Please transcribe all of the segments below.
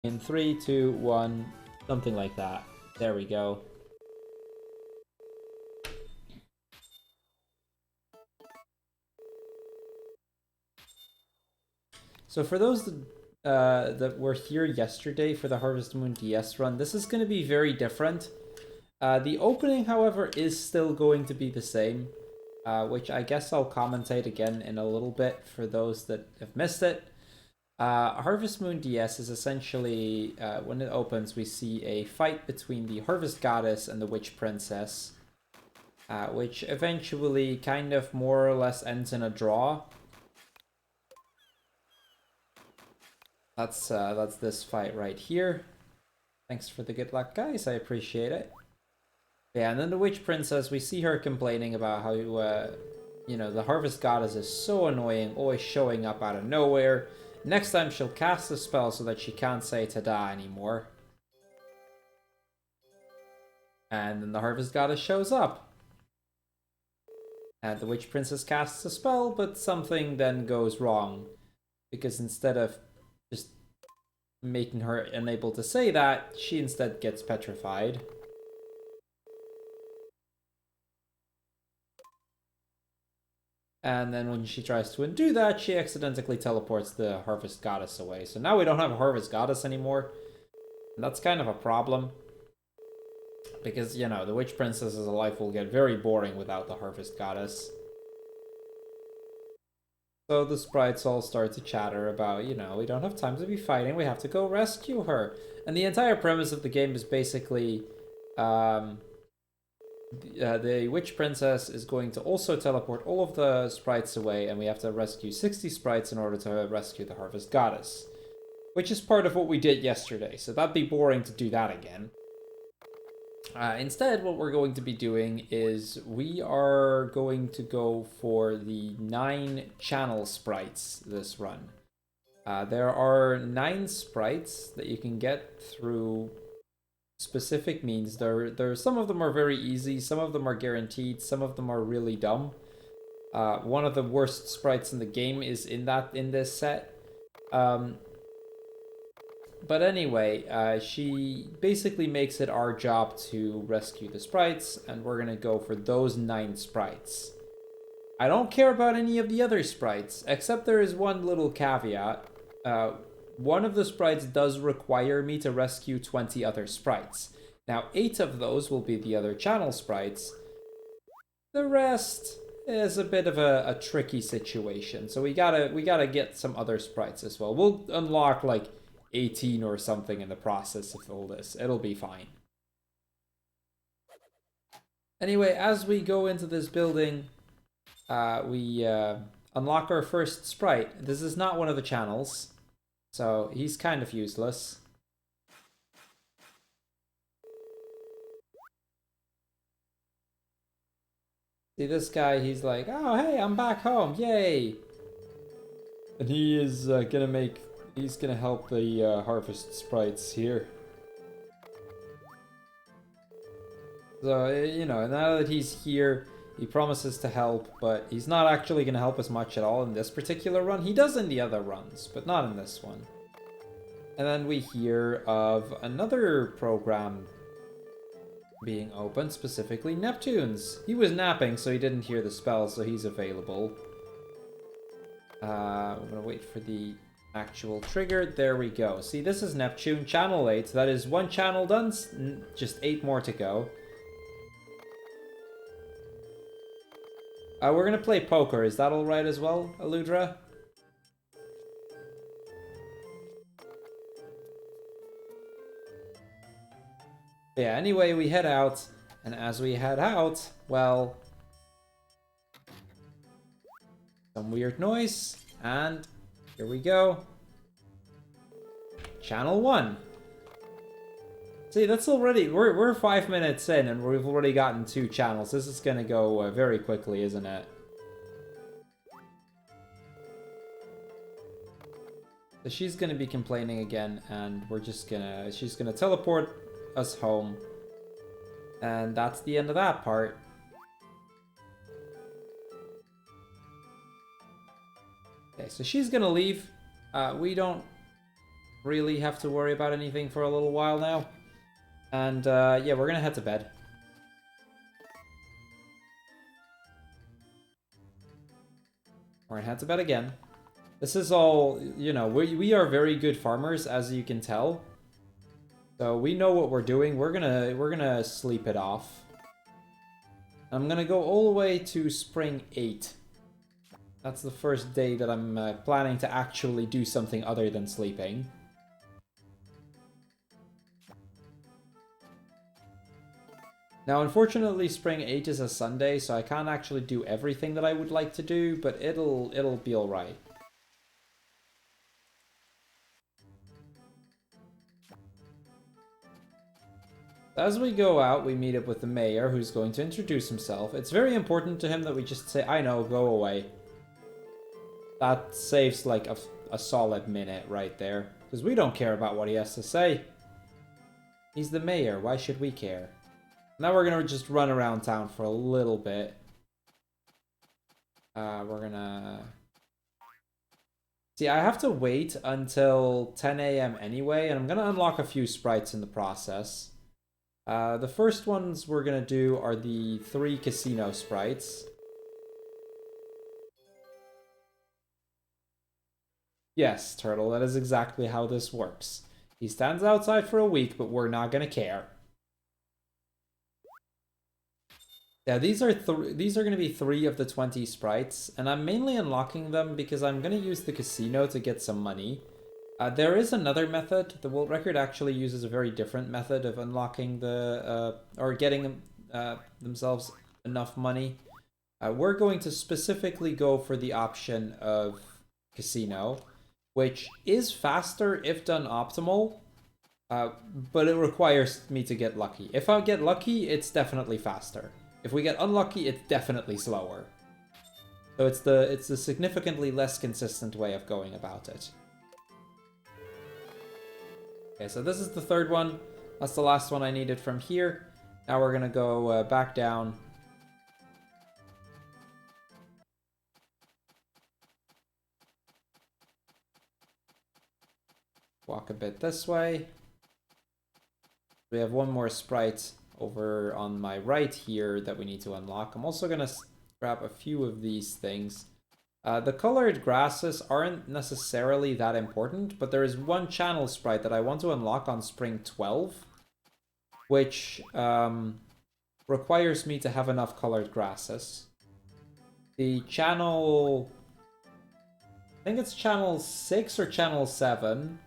In 3, 2, 1, something like that. There we go. So for those that were here yesterday for the Harvest Moon DS run, this is going to be very different. The opening, however, is still going to be the same, which I guess I'll commentate again in a little bit for those that have missed it. Harvest Moon DS is essentially, when it opens, we see a fight between the Harvest Goddess and the Witch Princess, which eventually kind of more or less ends in a draw. That's this fight right here. Thanks for the good luck, guys. I appreciate it. Yeah, and then the Witch Princess, we see her complaining about how, you know, the Harvest Goddess is so annoying, always showing up out of nowhere. Next time she'll cast a spell so that she can't say ta-da anymore. And then the Harvest Goddess shows up. And the Witch Princess casts a spell, but something then goes wrong. Because instead of just making her unable to say that, she instead gets petrified. And then when she tries to undo that, she accidentally teleports the Harvest Goddess away. So now we don't have a Harvest Goddess anymore. And that's kind of a problem. Because, you know, the Witch Princess's life will get very boring without the Harvest Goddess. So the sprites all start to chatter about, you know, we don't have time to be fighting, we have to go rescue her. And the entire premise of the game is basically the Witch Princess is going to also teleport all of the sprites away, and we have to rescue 60 sprites in order to rescue the Harvest Goddess. Which is part of what we did yesterday, so that'd be boring to do that again. Instead, what we're going to be doing is we are going to go for the 9 channel sprites this run. There are 9 sprites that you can get through specific means. Some of them are very easy, some of them are guaranteed, some of them are really dumb. One of the worst sprites in the game is in this set. But anyway, she basically makes it our job to rescue the sprites, and we're gonna go for those 9 sprites. I don't care about any of the other sprites, except there is one little caveat. One of the sprites does require me to rescue 20 other sprites. Now, 8 of those will be the other channel sprites. The rest is a bit of a tricky situation, so we gotta get some other sprites as well. We'll unlock like 18 or something in the process of all this. It'll be fine. Anyway, as we go into this building, we unlock our first sprite. This is not one of the channels, so he's kind of useless. See, this guy, he's like, oh, hey, I'm back home, yay! And he is he's gonna help the harvest sprites here. So, you know, now that he's here, he promises to help, but he's not actually gonna help us much at all in this particular run. He does in the other runs, but not in this one. And then we hear of another program being opened, specifically Neptune's. He was napping, so he didn't hear the spell, so he's available. I'm gonna wait for the actual trigger. There we go. See, this is Neptune, channel 8. That is 1 channel done, just 8 more to go. We're gonna play poker. Is that alright as well, Aludra? Yeah, anyway, we head out, and as we head out, well, some weird noise, and here we go. Channel 1. See, that's already, we're 5 minutes in, and we've already gotten 2 channels. This is gonna go very quickly, isn't it? So she's gonna be complaining again, and she's gonna teleport us home. And that's the end of that part. Okay, so she's gonna leave. We don't really have to worry about anything for a little while now. And yeah, we're gonna head to bed. We're gonna head to bed again. This is all, you know, we are very good farmers, as you can tell. So we know what we're doing. We're gonna sleep it off. I'm gonna go all the way to spring 8. That's the first day that I'm planning to actually do something other than sleeping. Now, unfortunately, spring 8 is a Sunday, so I can't actually do everything that I would like to do, but it'll be alright. As we go out, we meet up with the mayor, who's going to introduce himself. It's very important to him that we just say, I know, go away. That saves like a solid minute right there. Because we don't care about what he has to say. He's the mayor, why should we care? Now we're gonna just run around town for a little bit. We're gonna... See, I have to wait until 10 a.m. anyway, and I'm gonna unlock a few sprites in the process. The first ones we're gonna do are the 3 casino sprites. Yes, Turtle, that is exactly how this works. He stands outside for a week, but we're not gonna care. Yeah, these are going to be 3 of the 20 sprites, and I'm mainly unlocking them because I'm going to use the casino to get some money. There is another method. The World Record actually uses a very different method of unlocking the or getting themselves enough money. We're going to specifically go for the option of casino, which is faster if done optimal. But it requires me to get lucky. If I get lucky, it's definitely faster. If we get unlucky, it's definitely slower. So it's the significantly less consistent way of going about it. Okay, so this is the 3rd one. That's the last one I needed from here. Now we're gonna go back down. Walk a bit this way. We have one more sprite over on my right here that we need to unlock. I'm also gonna grab a few of these things. The colored grasses aren't necessarily that important, but there is one channel sprite that I want to unlock on spring 12, which requires me to have enough colored grasses. The channel... I think it's channel 6 or channel 7.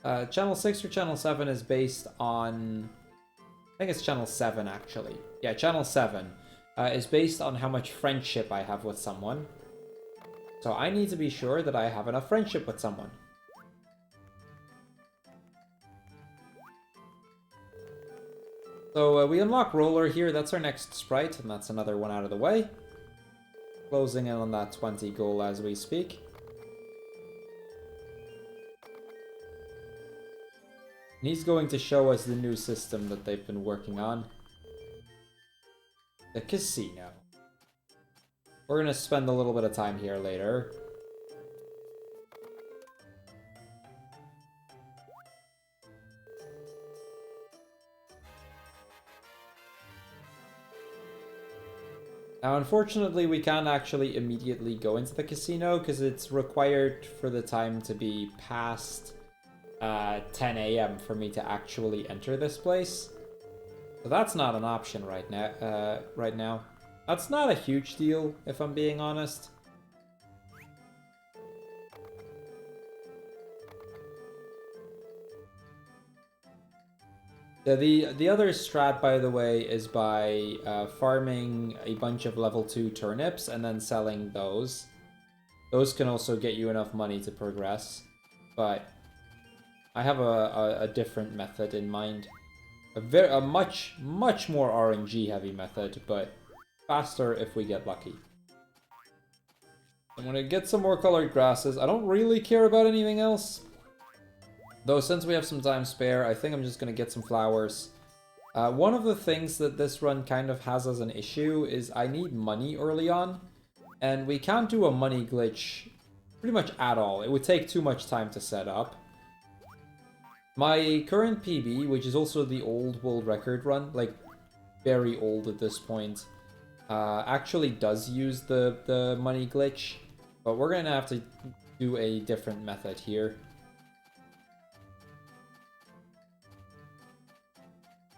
Channel 6 or channel 7 is based on... I think it's channel 7, actually. Yeah, channel 7 is based on how much friendship I have with someone. So I need to be sure that I have enough friendship with someone. So we unlock Roller here. That's our next sprite, and that's another one out of the way. Closing in on that 20 goal as we speak. And he's going to show us the new system that they've been working on. The casino. We're going to spend a little bit of time here later. Now, unfortunately, we can't actually immediately go into the casino because it's required for the time to be past 10 a.m. for me to actually enter this place. So that's not an option right now. That's not a huge deal, if I'm being honest. The other strat, by the way, is by farming a bunch of level 2 turnips and then selling those. Those can also get you enough money to progress. But I have a different method in mind. A much more RNG heavy method, but faster if we get lucky. I'm gonna get some more colored grasses. I don't really care about anything else. Though since we have some time spare, I think I'm just gonna get some flowers. One of the things that this run kind of has as an issue is I need money early on. And we can't do a money glitch pretty much at all. It would take too much time to set up. My current PB, which is also the old world record run, like very old at this point, actually does use the money glitch, but we're gonna have to do a different method here.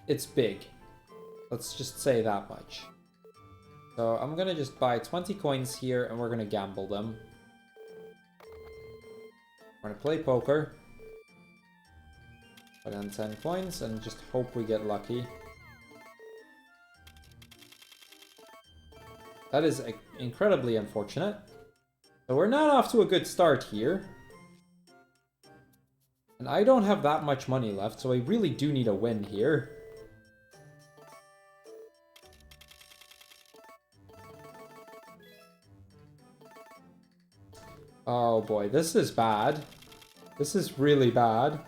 It's big. Let's just say that much. So I'm gonna just buy 20 coins here and we're gonna gamble them. We're gonna play poker. Put in 10 coins and just hope we get lucky. That is incredibly unfortunate. So we're not off to a good start here. And I don't have that much money left, so I really do need a win here. Oh boy, this is bad. This is really bad.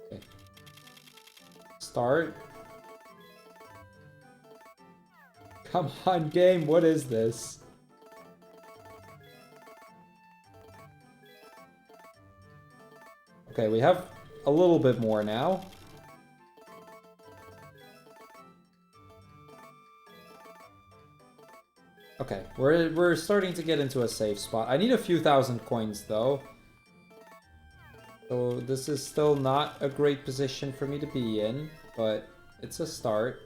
Okay. Start. Come on, game, what is this? Okay, we have a little bit more now. Okay, we're starting to get into a safe spot. I need a few thousand coins though. So this is still not a great position for me to be in, but it's a start.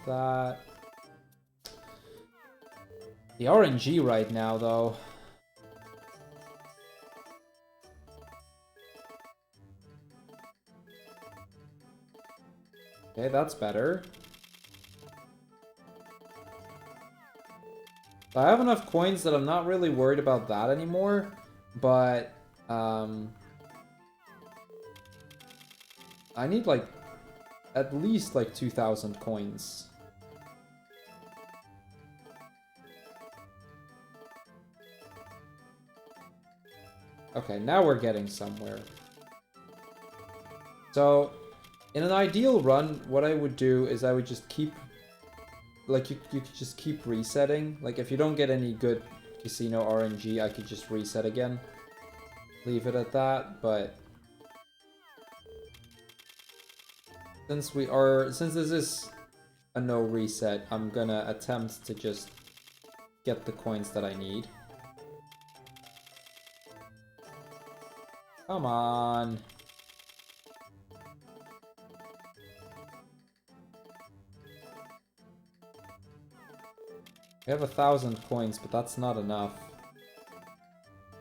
That... The RNG right now though. Okay, that's better. So I have enough coins that I'm not really worried about that anymore, but I need like at least like 2,000 coins. Okay, now we're getting somewhere. So in an ideal run, what I would do is I would just keep, like, you could just keep resetting. Like, if you don't get any good casino RNG, I could just reset again. Leave it at that, but since this is a no reset, I'm gonna attempt to just get the coins that I need. Come on. We have 1,000 coins, but that's not enough.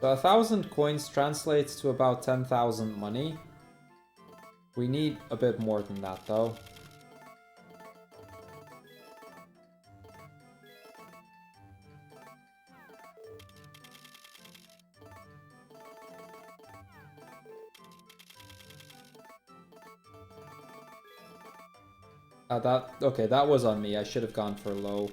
So 1,000 coins translates to about 10,000 money. We need a bit more than that, though. Okay, that was on me. I should have gone for low.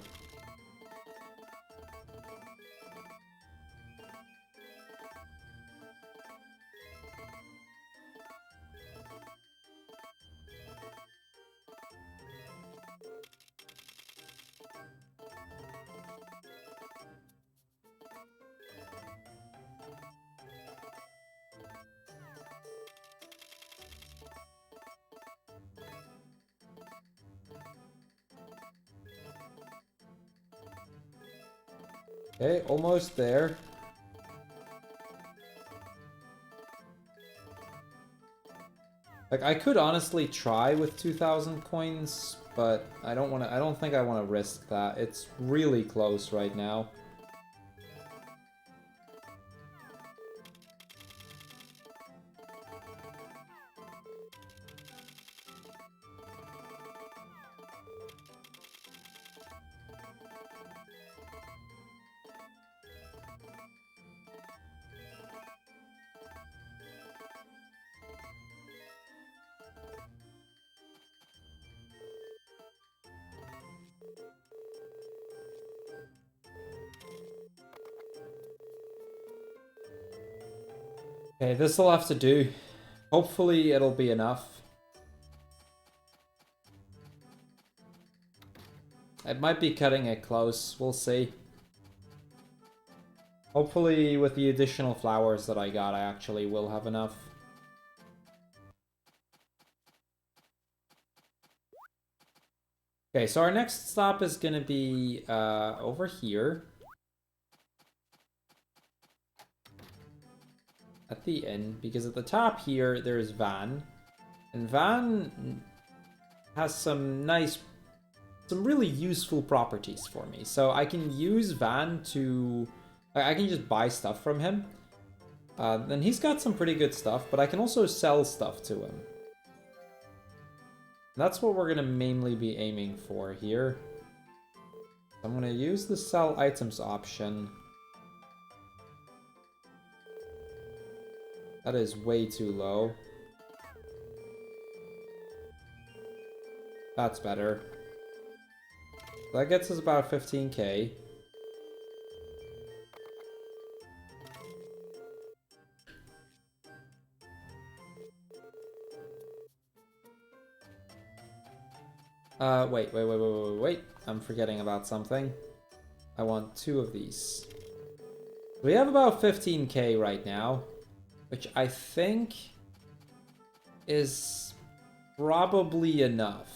Okay, almost there. Like, I could honestly try with 2,000 coins, but I don't think I want to risk that. It's really close right now. Okay, this'll have to do. Hopefully it'll be enough. It might be cutting it close. We'll see. Hopefully with the additional flowers that I got, I actually will have enough. Okay, so our next stop is going to be over here. At the inn, because at the top here, there's Van. And Van has some really useful properties for me. So I can use Van to... I can just buy stuff from him. And he's got some pretty good stuff, but I can also sell stuff to him. That's what we're going to mainly be aiming for here. I'm going to use the sell items option. That is way too low. That's better. That gets us about 15k. Wait. I'm forgetting about something. I want 2 of these. We have about 15k right now, which I think is probably enough.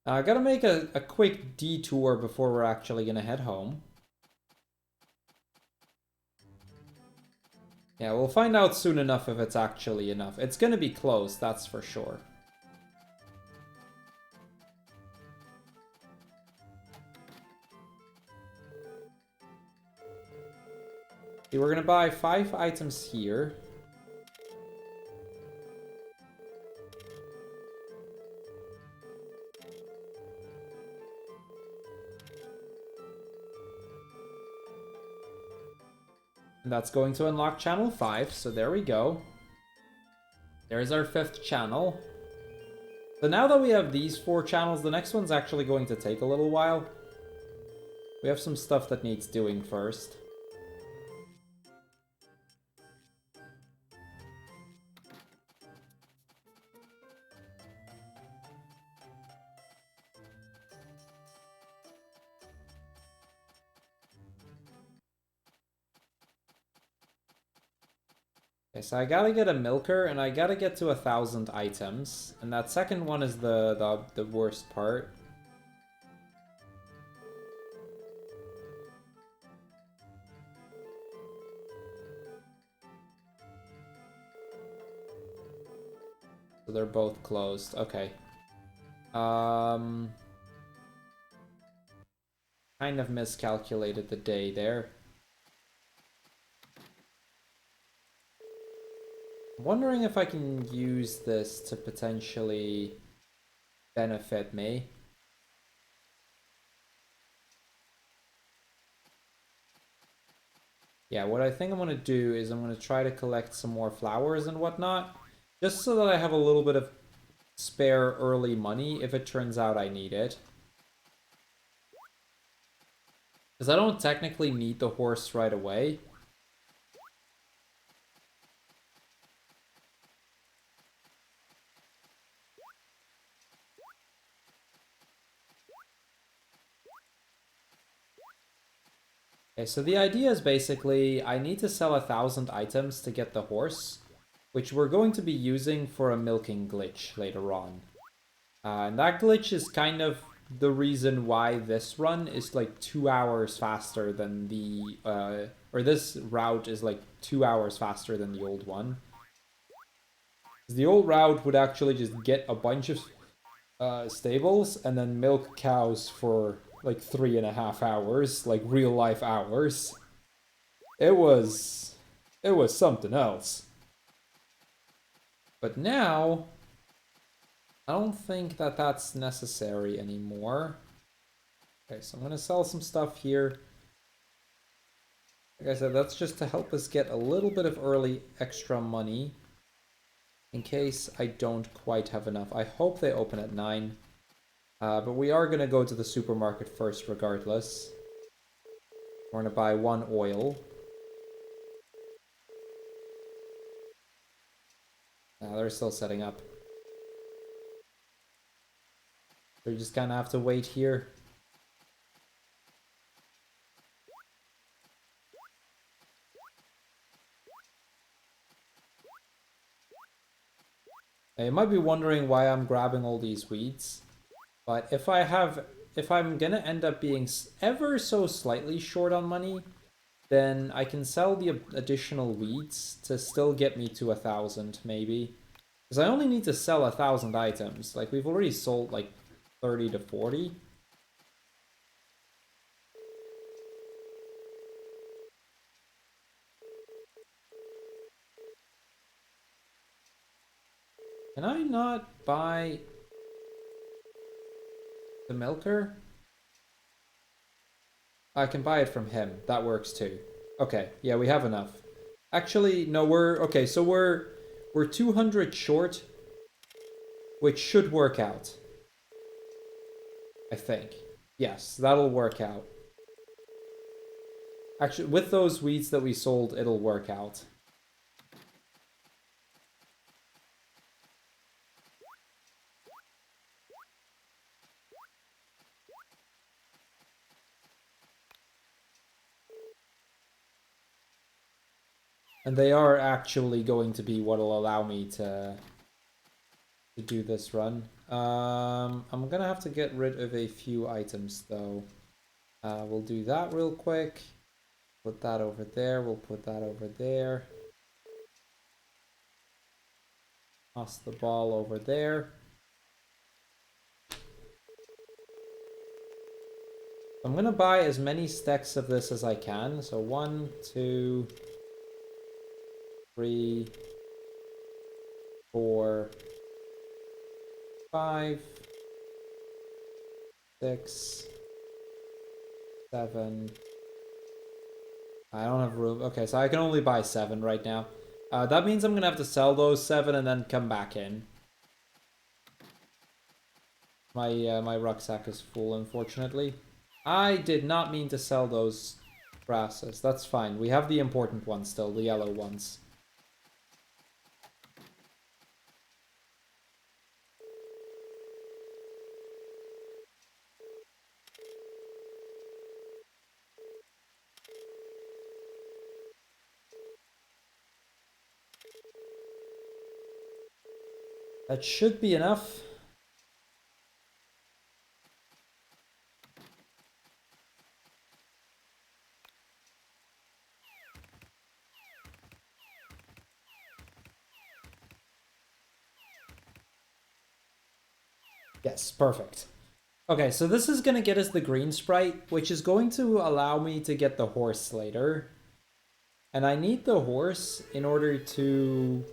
I gotta make a quick detour before we're actually gonna head home. Yeah, we'll find out soon enough if it's actually enough. It's gonna be close, that's for sure. Okay, we're gonna buy 5 items here. And that's going to unlock channel 5, so there we go. There's our 5th channel. So now that we have these 4 channels, the next one's actually going to take a little while. We have some stuff that needs doing first. Okay, so I gotta get a milker, and I gotta get to 1,000 items. And that second one is the worst part. So they're both closed. Okay. Kind of miscalculated the day there. I'm wondering if I can use this to potentially benefit me. Yeah, what I think I'm going to do is I'm going to try to collect some more flowers and whatnot, just so that I have a little bit of spare early money if it turns out I need it. Because I don't technically need the horse right away. Okay, so the idea is basically I need to sell 1,000 items to get the horse, which we're going to be using for a milking glitch later on. And that glitch is kind of the reason why this run is like 2 hours faster than the, or this route is like 2 hours faster than the old one. The old route would actually just get a bunch of stables and then milk cows for like 3.5 hours, like real life hours. It was something else. But now, I don't think that that's necessary anymore. Okay, so I'm gonna sell some stuff here. Like I said, that's just to help us get a little bit of early extra money in case I don't quite have enough. I hope they open at 9. But we are going to go to the supermarket first regardless. We're going to buy 1 oil. They're still setting up. So you just kind of have to wait here. Now, you might be wondering why I'm grabbing all these weeds. But if I'm gonna end up being ever so slightly short on money, then I can sell the additional weeds to still get me to 1,000 maybe. Because I only need to sell 1,000 items. Like, we've already sold like 30 to 40. Can I not buy the milker? I can buy it from him. That works too. Okay, yeah, we have enough. Actually, no, okay, so we're 200 short, which should work out. I think. Yes, that'll work out. Actually, with those weeds that we sold, it'll work out. And they are actually going to be what'll allow me to do this run. I'm gonna have to get rid of a few items though. We'll do that real quick. Put that over there. We'll put that over there. Toss the ball over there. I'm gonna buy as many stacks of this as I can. So 1, 2, 3, 4, 5, 6, 7. I don't have room. Okay, so I can only buy 7 right now. That means I'm gonna have to sell those 7 and then come back in. My rucksack is full, unfortunately. I did not mean to sell those grasses. That's fine. We have the important ones still, the yellow ones. That should be enough. Yes, perfect. Okay, so this is going to get us the green sprite, which is going to allow me to get the horse later. And I need the horse in order to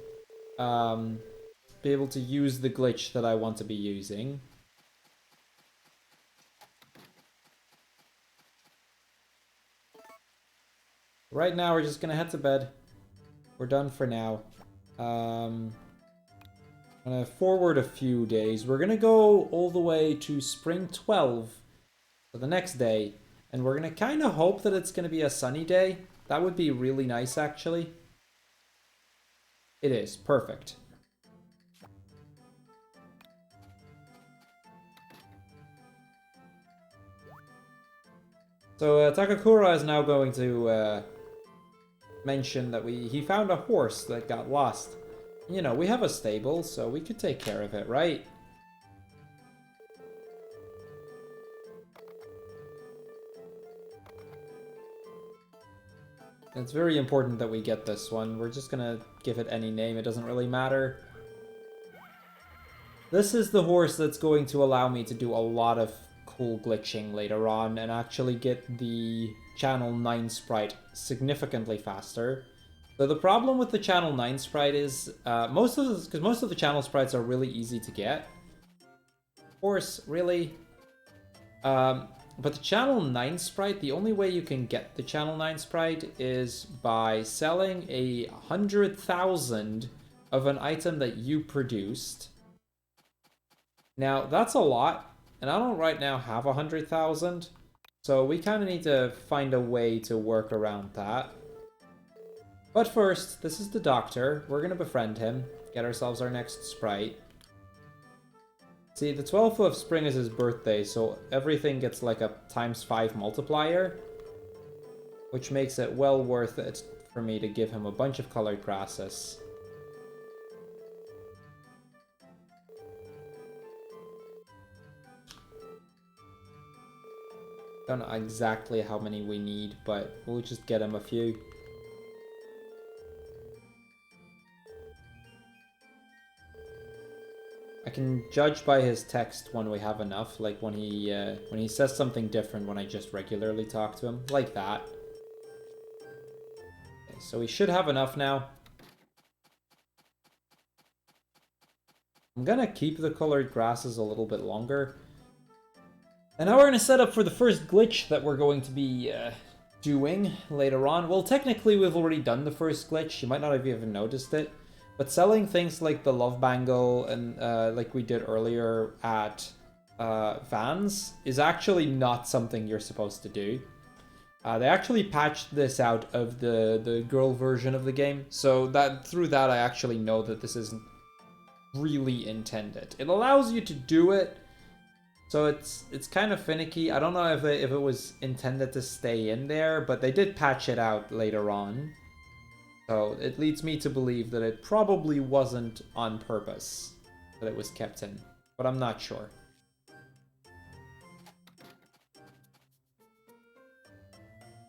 be able to use the glitch that I want to be using. Right now, we're just going to head to bed. We're done for now. I'm going to forward a few days. We're going to go all the way to spring 12 for the next day. And we're going to kind of hope that it's going to be a sunny day. That would be really nice, actually. It is. Perfect. So Takakura is now going to mention that he found a horse that got lost. You know, we have a stable, so we could take care of it, right? It's very important that we get this one. We're just gonna give it any name, it doesn't really matter. This is the horse that's going to allow me to do a lot of cool glitching later on and actually get the Channel 9 sprite significantly faster. So the problem with the Channel 9 sprite is most of the channel sprites are really easy to get. Of course, really. But the Channel 9 sprite, the only way you can get the Channel 9 sprite is by selling 100,000 of an item that you produced. Now, that's a lot, and I don't right now have 100,000, so we kind of need to find a way to work around that. But first, this is the doctor. We're going to befriend him, get ourselves our next sprite. See, the 12th of spring is his birthday, so everything gets like a ×5 multiplier, which makes it well worth it for me to give him a bunch of colored grasses. Don't know exactly how many we need, but we'll just get him a few. I can judge by his text when we have enough, like when he says something different when I just regularly talk to him, like that. Okay, so we should have enough now. I'm gonna keep the colored grasses a little bit longer. And now we're gonna set up for the first glitch that we're going to be doing later on. Well, technically we've already done the first glitch. You might not have even noticed it. But selling things like the love bangle and like we did earlier at Vans is actually not something you're supposed to do. They actually patched this out of the girl version of the game, so that through that I actually know that this isn't really intended. It allows you to do it, so it's kind of finicky. I don't know if it was intended to stay in there, but they did patch it out later on. So it leads me to believe that it probably wasn't on purpose that it was kept in, but I'm not sure.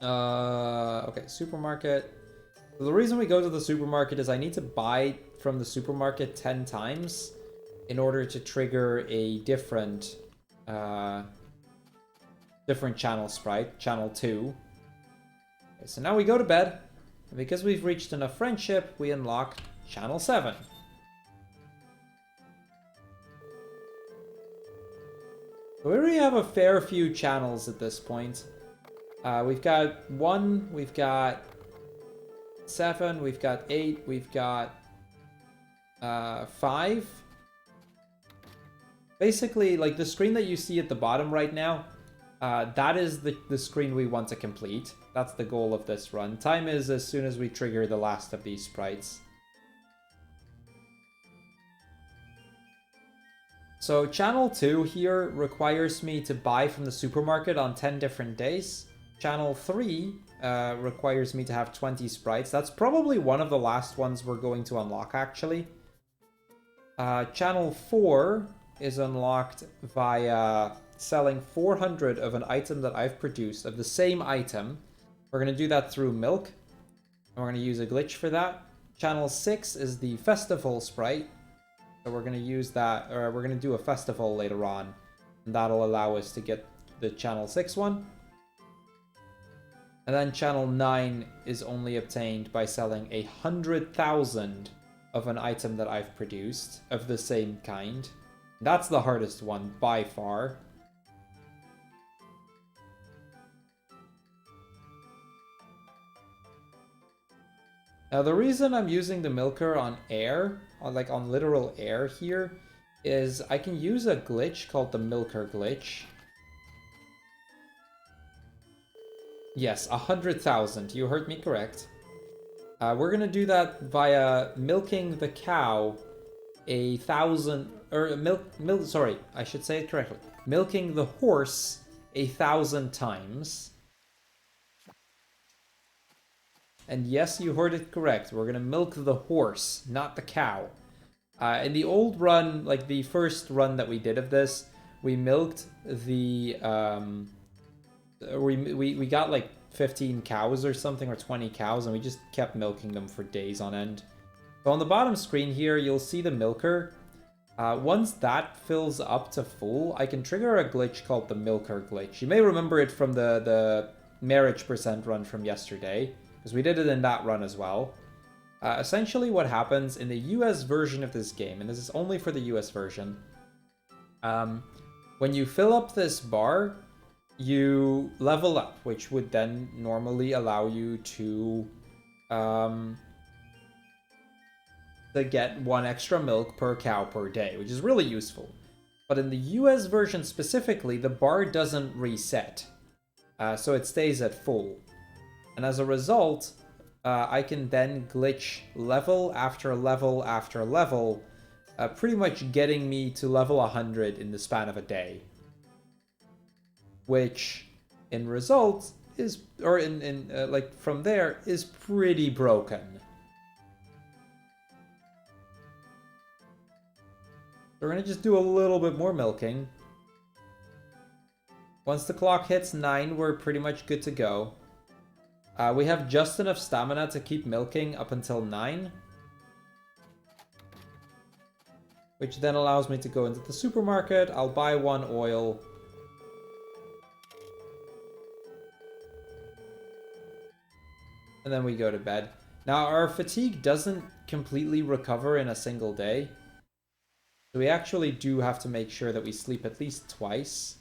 Okay, supermarket. The reason we go to the supermarket is I need to buy from the supermarket 10 times in order to trigger a different channel sprite, channel 2. Okay, so now we go to bed. And because we've reached enough friendship, we unlock channel 7. We already have a fair few channels at this point. We've got 1, we've got 7, we've got 8, we've got 5. Basically, like the screen that you see at the bottom right now, that is the screen we want to complete. That's the goal of this run. Time is as soon as we trigger the last of these sprites. So channel 2 here requires me to buy from the supermarket on 10 different days. Channel 3 requires me to have 20 sprites. That's probably one of the last ones we're going to unlock, actually. Channel 4 is unlocked via selling 400 of an item that I've produced of the same item. We're going to do that through milk, and we're going to use a glitch for that. Channel 6 is the festival sprite, so we're going to use that, or we're going to do a festival later on, and that'll allow us to get the channel 6 one. And then channel 9 is only obtained by selling 100,000 of an item that I've produced of the same kind. That's the hardest one by far. Now the reason I'm using the milker on air, on literal air here, is I can use a glitch called the milker glitch. Yes, 100,000. You heard me correct. We're gonna do that via milking the cow 1,000, or sorry, I should say it correctly. Milking the horse 1,000 times. And yes, you heard it correct. We're gonna milk the horse, not the cow. In the old run, like the first run that we did of this, we milked the we got like 15 cows or something, or 20 cows, and we just kept milking them for days on end. So on the bottom screen here, you'll see the milker. Once that fills up to full, I can trigger a glitch called the milker glitch. You may remember it from the marriage percent run from yesterday, because we did it in that run as well. Essentially what happens in the US version of this game, and this is only for the US version, when you fill up this bar, you level up, which would then normally allow you to get 1 extra milk per cow per day, which is really useful. But in the US version specifically, the bar doesn't reset, so it stays at full. And as a result, I can then glitch level after level after level pretty much getting me to level 100 in the span of a day. Which, in results, is, or like from there, is pretty broken. We're gonna just do a little bit more milking. Once the clock hits 9, we're pretty much good to go. We have just enough stamina to keep milking up until 9. Which then allows me to go into the supermarket. I'll buy 1 oil. And then we go to bed. Now, our fatigue doesn't completely recover in a single day. So we actually do have to make sure that we sleep at least twice.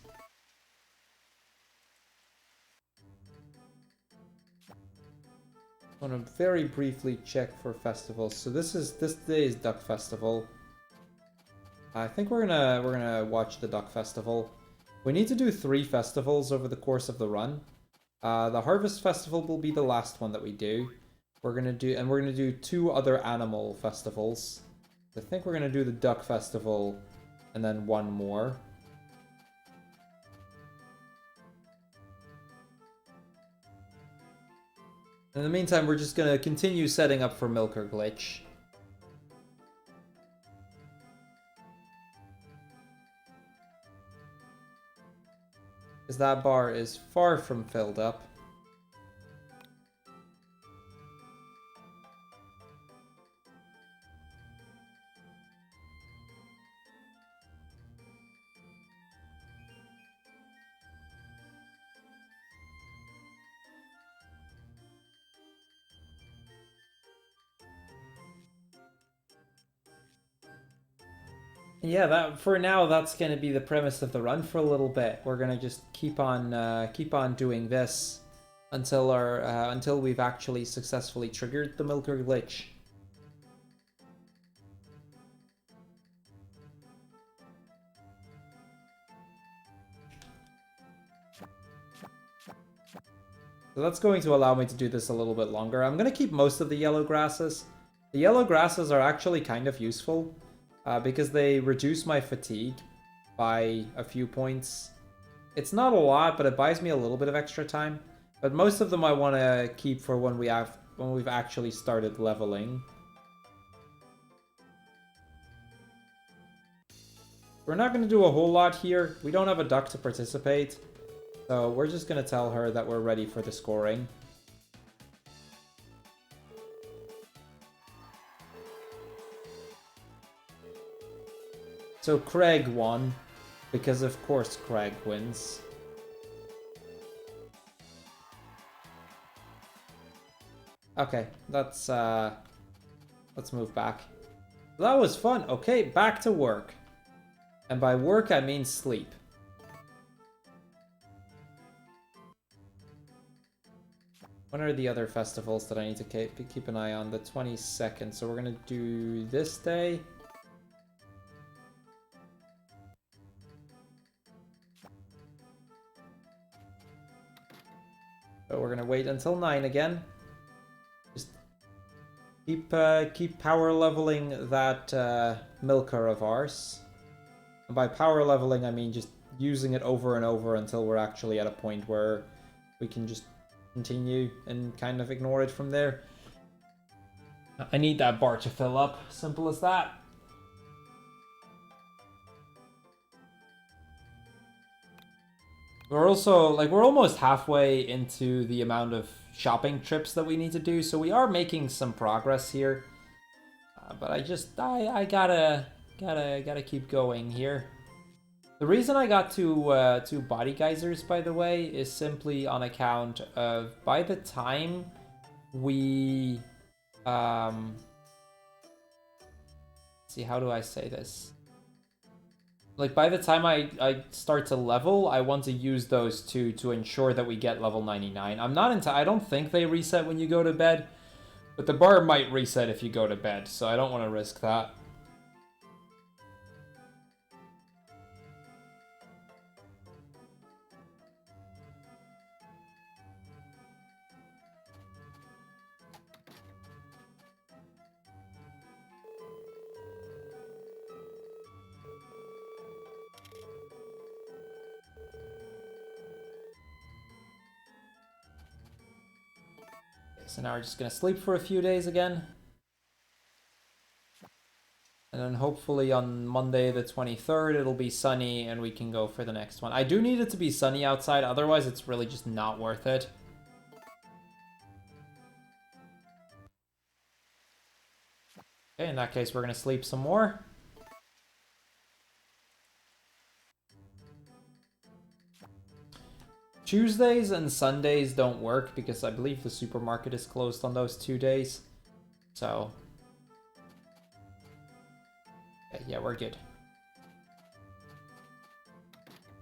I want to very briefly check for festivals. So this day is Duck Festival. I think we're gonna watch the Duck Festival. We need to do 3 festivals over the course of the run. The Harvest Festival will be the last one that we do. We're gonna do 2 other animal festivals. I think we're gonna do the Duck Festival and then 1 more. In the meantime, we're just gonna continue setting up for Milker Glitch. Because that bar is far from filled up. Yeah, for now, that's going to be the premise of the run for a little bit. We're going to just keep on doing this until we've actually successfully triggered the Milker Glitch. So that's going to allow me to do this a little bit longer. I'm going to keep most of the yellow grasses. The yellow grasses are actually kind of useful. Because they reduce my fatigue by a few points. It's not a lot, but it buys me a little bit of extra time. But most of them I want to keep for when we've actually started leveling. We're not going to do a whole lot here. We don't have a duck to participate. So we're just going to tell her that we're ready for the scoring. So Craig won, because of course Craig wins. Okay, let's move back. That was fun. Okay, back to work. And by work, I mean sleep. When are the other festivals that I need to keep an eye on? The 22nd, so we're gonna do this day. But we're gonna wait until 9 again. Just keep power leveling that milker of ours. And by power leveling, I mean just using it over and over until we're actually at a point where we can just continue and kind of ignore it from there. I need that bar to fill up. Simple as that. We're also, like, we're almost halfway into the amount of shopping trips that we need to do, so we are making some progress here. But I gotta keep going here. The reason I got two body geysers, by the way, is simply on account of by the time we see, how do I say this? Like, by the time I start to level, I want to use those two to ensure that we get level 99. I don't think they reset when you go to bed, but the bar might reset if you go to bed, so I don't want to risk that. So now we're just gonna sleep for a few days again. And then hopefully on Monday the 23rd it'll be sunny and we can go for the next one. I do need it to be sunny outside, otherwise it's really just not worth it. Okay, in that case we're gonna sleep some more. Tuesdays and Sundays don't work because I believe the supermarket is closed on those 2 days. So yeah, we're good.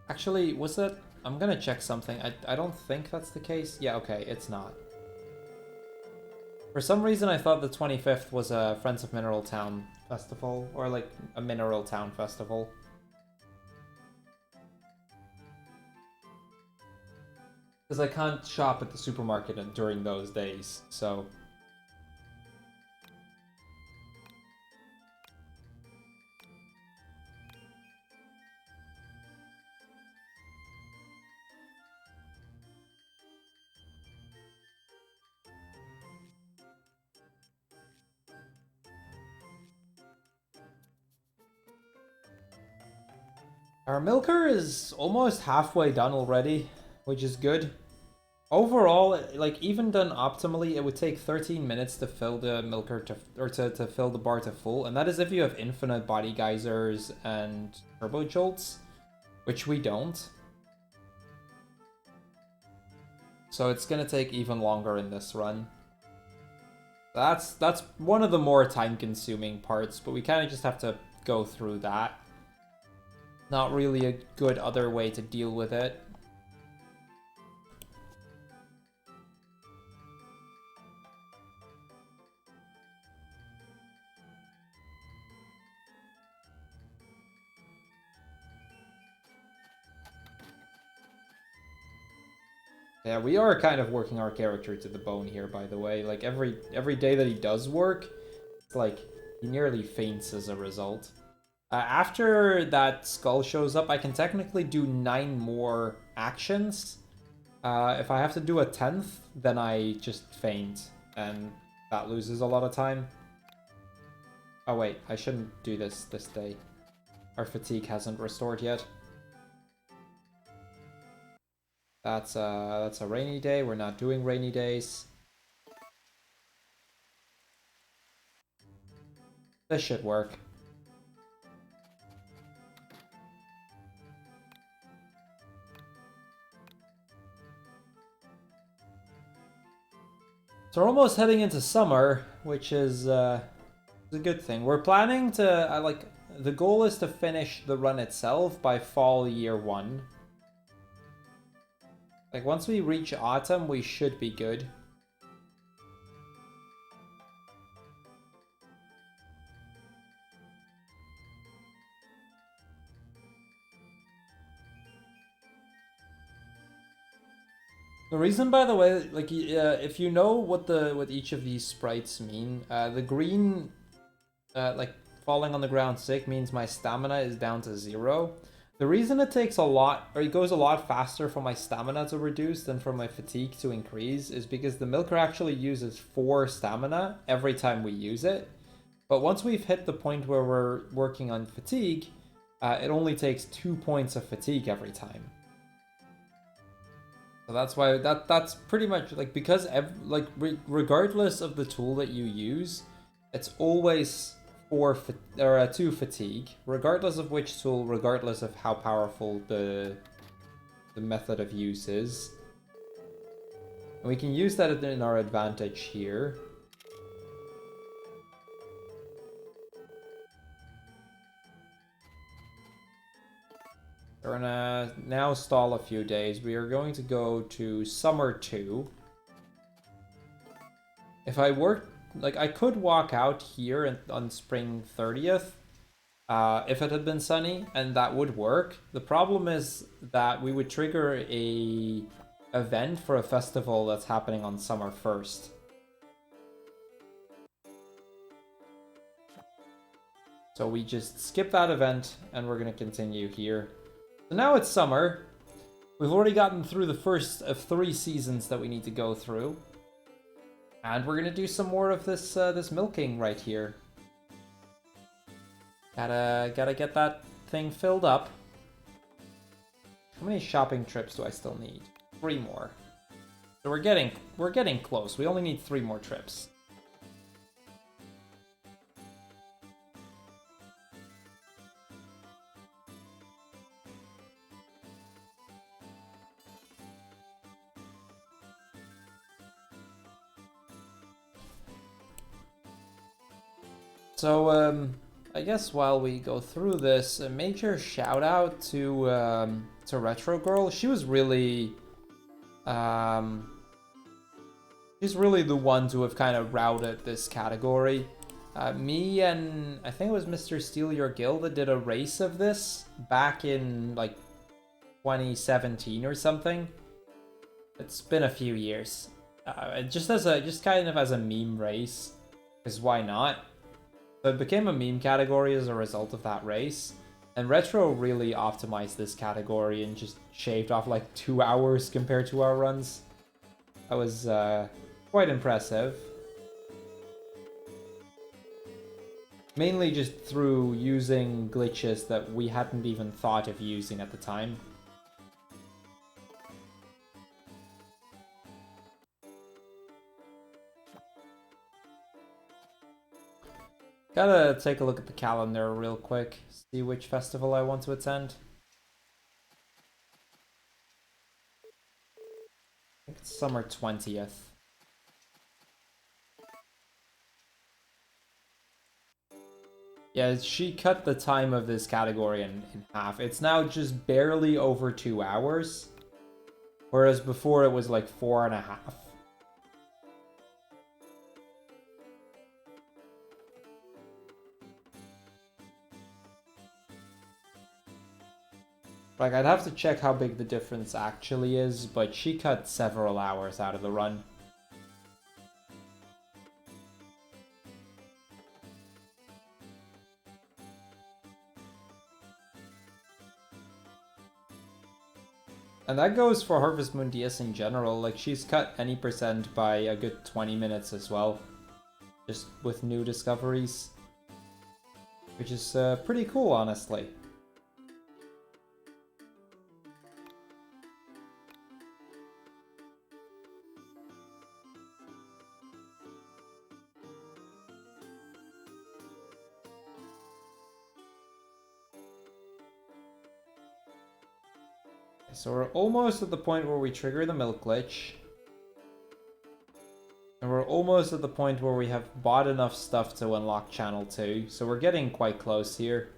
Actually, was that... I'm gonna check something. I don't think that's the case. Yeah, okay, it's not. For some reason, I thought the 25th was a Friends of Mineral Town festival, or like a Mineral Town festival. Because I can't shop at the supermarket during those days, so... Our milker is almost halfway done already, which is good. Overall, like even done optimally, it would take 13 minutes to fill the milker to fill the bar to full, and that is if you have infinite body geysers and turbo jolts, which we don't. So it's gonna take even longer in this run. That's one of the more time-consuming parts, but we kind of just have to go through that. Not really a good other way to deal with it. Yeah, we are kind of working our character to the bone here, by the way. Like, every day that he does work, it's like, he nearly faints as a result. After that skull shows up, I can technically do 9 more actions. If I have to do a 10th, then I just faint, and that loses a lot of time. Oh wait, I shouldn't do this day. Our fatigue hasn't restored yet. That's a rainy day. We're not doing rainy days. This should work. So we're almost heading into summer, which is a good thing. We're planning to, the goal is to finish the run itself by fall year 1. Like, once we reach autumn, we should be good. The reason, by the way, like, if you know what each of these sprites mean, the green, like, falling on the ground sick means my stamina is down to 0. The reason it takes a lot, or it goes a lot faster for my stamina to reduce than for my fatigue to increase, is because the milker actually uses 4 stamina every time we use it. But once we've hit the point where we're working on fatigue, it only takes 2 points of fatigue every time. So that's why that's pretty much like, because regardless of the tool that you use, it's always 2 fatigue, regardless of which tool, regardless of how powerful the method of use is. And we can use that in our advantage here. We're gonna now stall a few days. We are going to go to summer 2. If I work, like, I could walk out here on spring 30th if it had been sunny, and that would work. The problem is that we would trigger a event for a festival that's happening on summer 1st. So we just skip that event, and we're going to continue here. So now it's summer. We've already gotten through the first of 3 seasons that we need to go through. And we're gonna do some more of this this milking right here. Gotta get that thing filled up. How many shopping trips do I still need? 3 more. So we're getting close. We only need 3 more trips. So I guess while we go through this, a major shout out to Retro Girl. She was really she's really the one to have kind of routed this category. Me and I think it was Mr. Steal Your Guild that did a race of this back in like 2017 or something. It's been a few years. Just kind of as a meme race, because why not? So it became a meme category as a result of that race. And Retro really optimized this category and just shaved off like 2 hours compared to our runs. That was quite impressive. Mainly just through using glitches that we hadn't even thought of using at the time. Gotta take a look at the calendar real quick, see which festival I want to attend. I think it's summer 20th. Yeah, she cut the time of this category in half. It's now just barely over 2 hours, whereas before it was like 4.5. Like, I'd have to check how big the difference actually is, but she cut several hours out of the run. And that goes for Harvest Moon DS in general. Like, she's cut any percent by a good 20 minutes as well. Just with new discoveries. Which is pretty cool, honestly. So we're almost at the point where we trigger the milk glitch. And we're almost at the point where we have bought enough stuff to unlock Channel 2. So we're getting quite close here.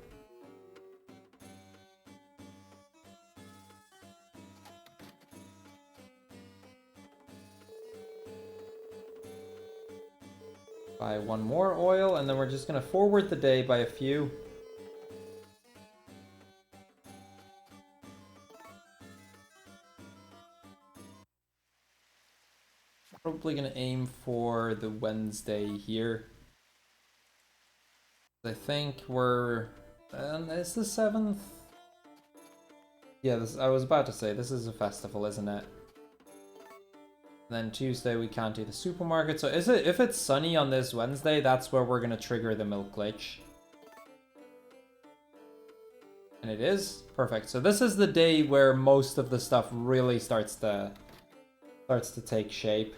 Buy 1 more oil, and then we're just going to forward the day by a few. Probably gonna aim for the Wednesday here. I think we're... it's the 7th? Yeah, I was about to say, this is a festival, isn't it? Then Tuesday we can't do the supermarket, so if it's sunny on this Wednesday, that's where we're gonna trigger the milk glitch. And it is? Perfect. So this is the day where most of the stuff really starts to take shape.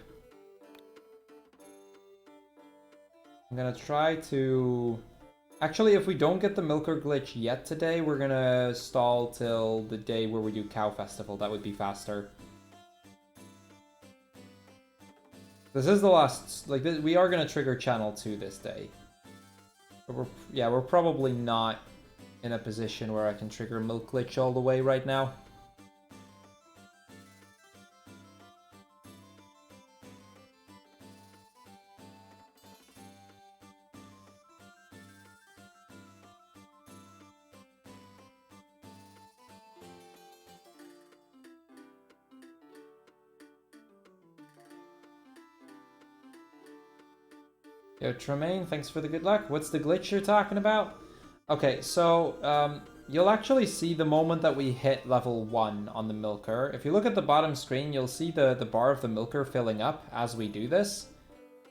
I'm gonna try to... Actually, if we don't get the milker glitch yet today, we're gonna stall till the day where we do Cow Festival. That would be faster. This is the last... Like, we are gonna trigger Channel 2 this day. But we're probably not in a position where I can trigger milk glitch all the way right now. Yo, Tremaine, thanks for the good luck. What's the glitch you're talking about? Okay, so you'll actually see the moment that we hit level 1 on the milker. If you look at the bottom screen, you'll see the bar of the milker filling up as we do this.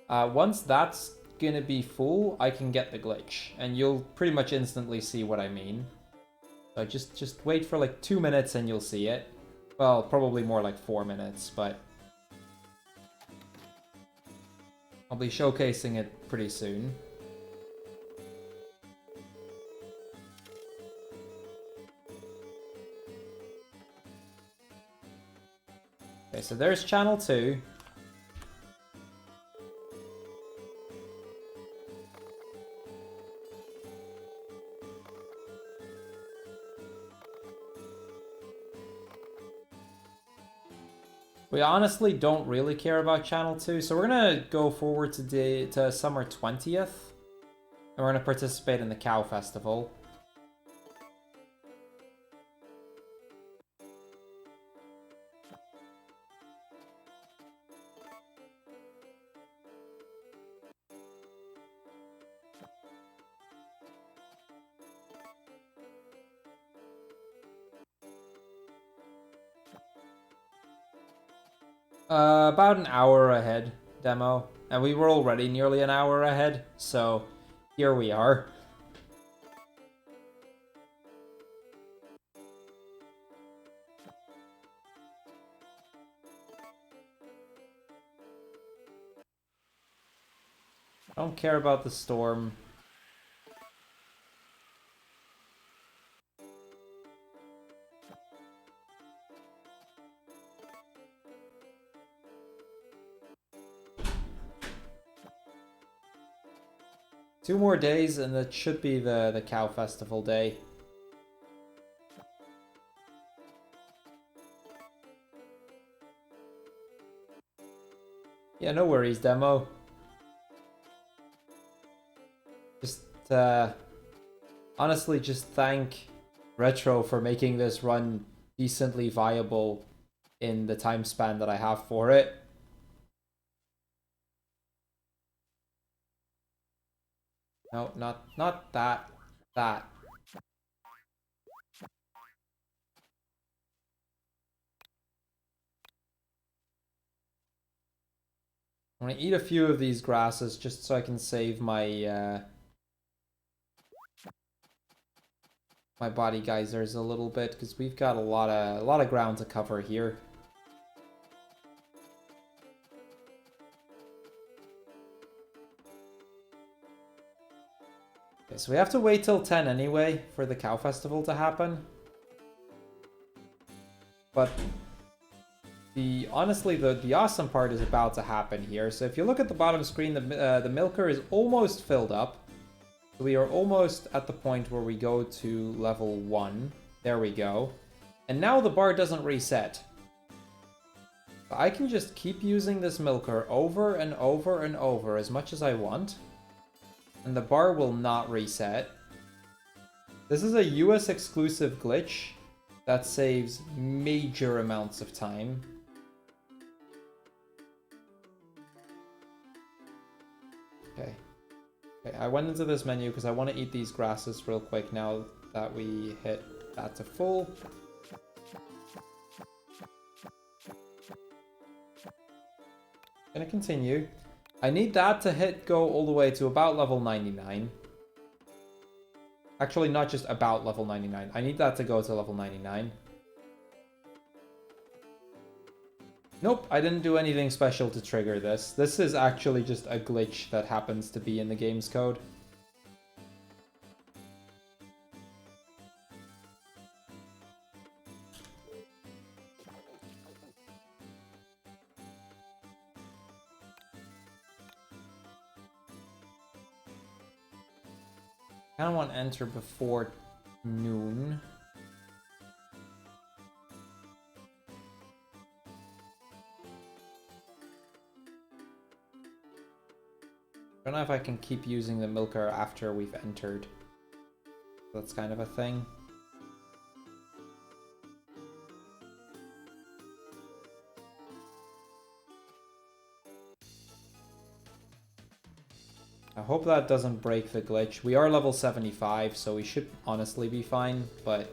Once that's gonna be full, I can get the glitch, and you'll pretty much instantly see what I mean. So just wait for like 2 minutes and you'll see it. Well, probably more like 4 minutes, but I'll be showcasing it pretty soon. Okay, so there's channel 2. We honestly don't really care about channel 2, so we're gonna go forward to summer 20th, and we're gonna participate in the Cow Festival. About an hour ahead, demo. And we were already nearly an hour ahead, so here we are. I don't care about the storm. Two more days and it should be the Cow Festival day. Yeah, no worries, demo. Just, honestly, just thank Retro for making this run decently viable in the time span that I have for it. No, not that. That. I'm gonna eat a few of these grasses just so I can save my my body geysers a little bit, because we've got a lot of ground to cover here. Okay, so we have to wait till 10 anyway for the Cow Festival to happen. But honestly, the awesome part is about to happen here. So if you look at the bottom screen, the milker is almost filled up. We are almost at the point where we go to level 1. There we go. And now the bar doesn't reset. I can just keep using this milker over and over and over as much as I want. And the bar will not reset. This is a US exclusive glitch that saves major amounts of time. Okay. Okay, I went into this menu because I want to eat these grasses real quick now that we hit that to full. Gonna continue. I need that to go all the way to about level 99. Actually, not just about level 99. I need that to go to level 99. Nope, I didn't do anything special to trigger this. This is actually just a glitch that happens to be in the game's code. I kind of want to enter before noon. I don't know if I can keep using the milker after we've entered. That's kind of a thing. I hope that doesn't break the glitch. We are level 75, so we should honestly be fine, but...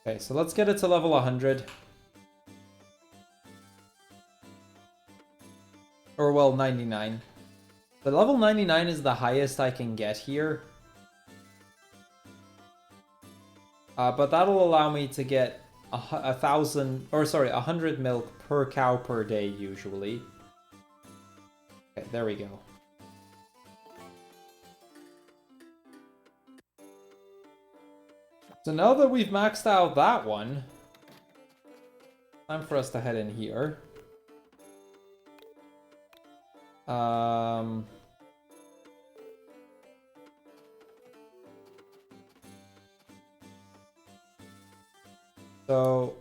Okay, so let's get it to level 100. Or, well, 99. The level 99 is the highest I can get here. But that'll allow me to get 100 milk per cow per day, usually. Okay, there we go. So now that we've maxed out that one, time for us to head in here. So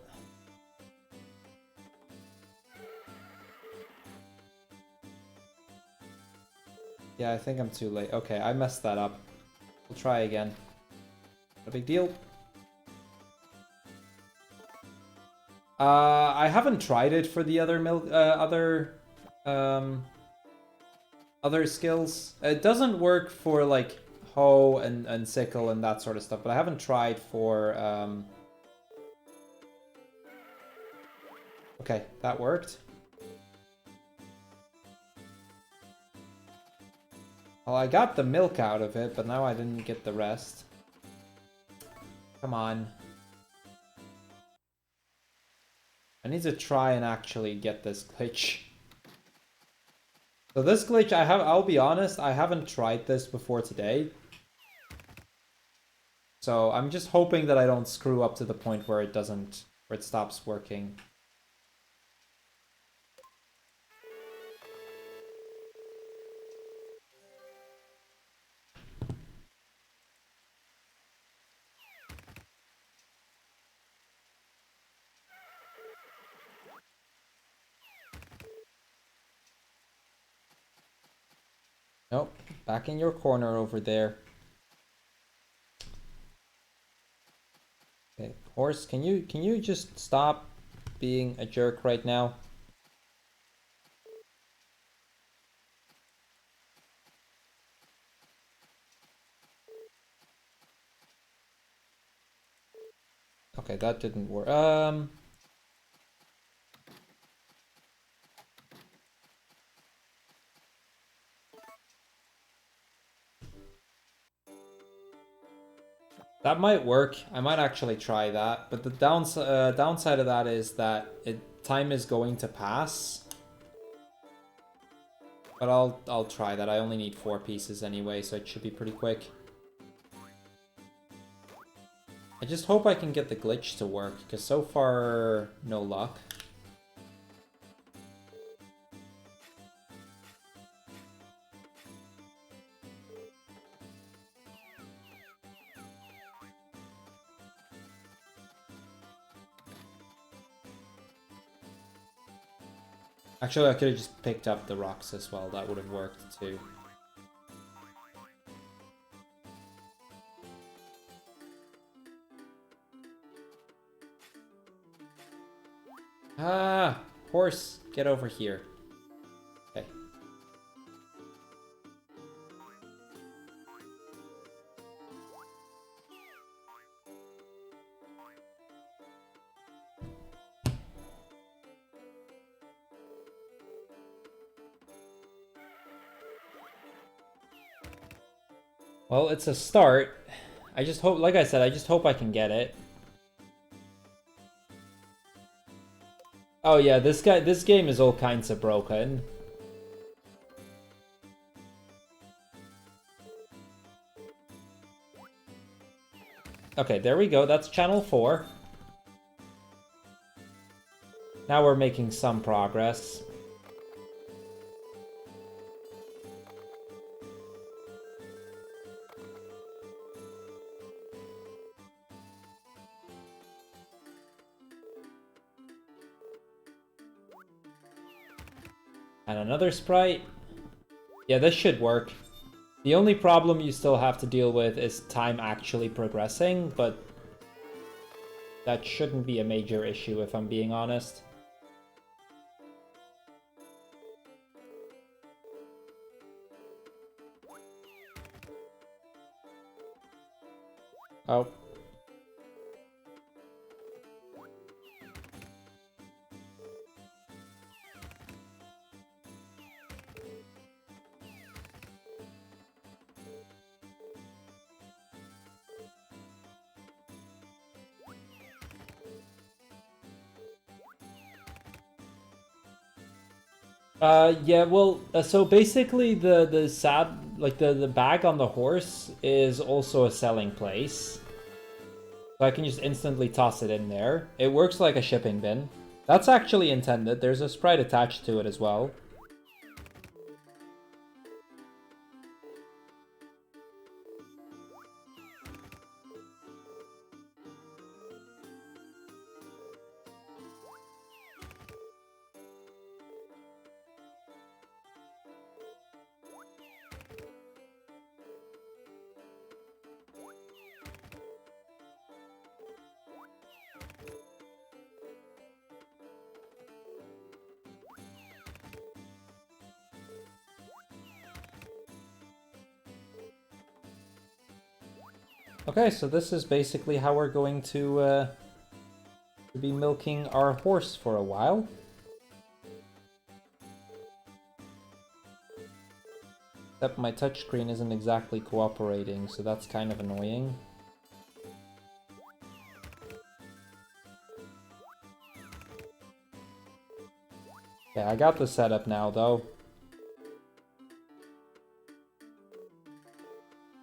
yeah, I think I'm too late. Okay, I messed that up. We'll try again. No big deal. I haven't tried it for the other other skills. It doesn't work for like hoe and sickle and that sort of stuff, but I haven't tried for Okay, that worked. Well, I got the milk out of it, but now I didn't get the rest. Come on. I need to try and actually get this glitch. So this glitch, I'll be honest, I haven't tried this before today. So I'm just hoping that I don't screw up to the point where it stops working. Nope, back in your corner over there. Okay, horse, can you just stop being a jerk right now? Okay, that didn't work. That might work. I might actually try that. But the downside of that is that time is going to pass. But I'll try that. I only need 4 pieces anyway, so it should be pretty quick. I just hope I can get the glitch to work, because so far, no luck. Actually, I could have just picked up the rocks as well. That would have worked too. Ah, horse, get over here. Okay. Well, it's a start. I just hope, like I said, I just hope I can get it. Oh yeah, this game is all kinds of broken. Okay, there we go. That's channel 4. Now we're making some progress. And another sprite. Yeah, this should work. The only problem you still have to deal with is time actually progressing, but that shouldn't be a major issue if I'm being honest. Oh. Yeah, well, so basically the bag on the horse is also a selling place. So I can just instantly toss it in there. It works like a shipping bin. That's actually intended. There's a sprite attached to it as well. Okay, so this is basically how we're going to be milking our horse for a while. Except my touchscreen isn't exactly cooperating, so that's kind of annoying. Okay, I got the setup now, though.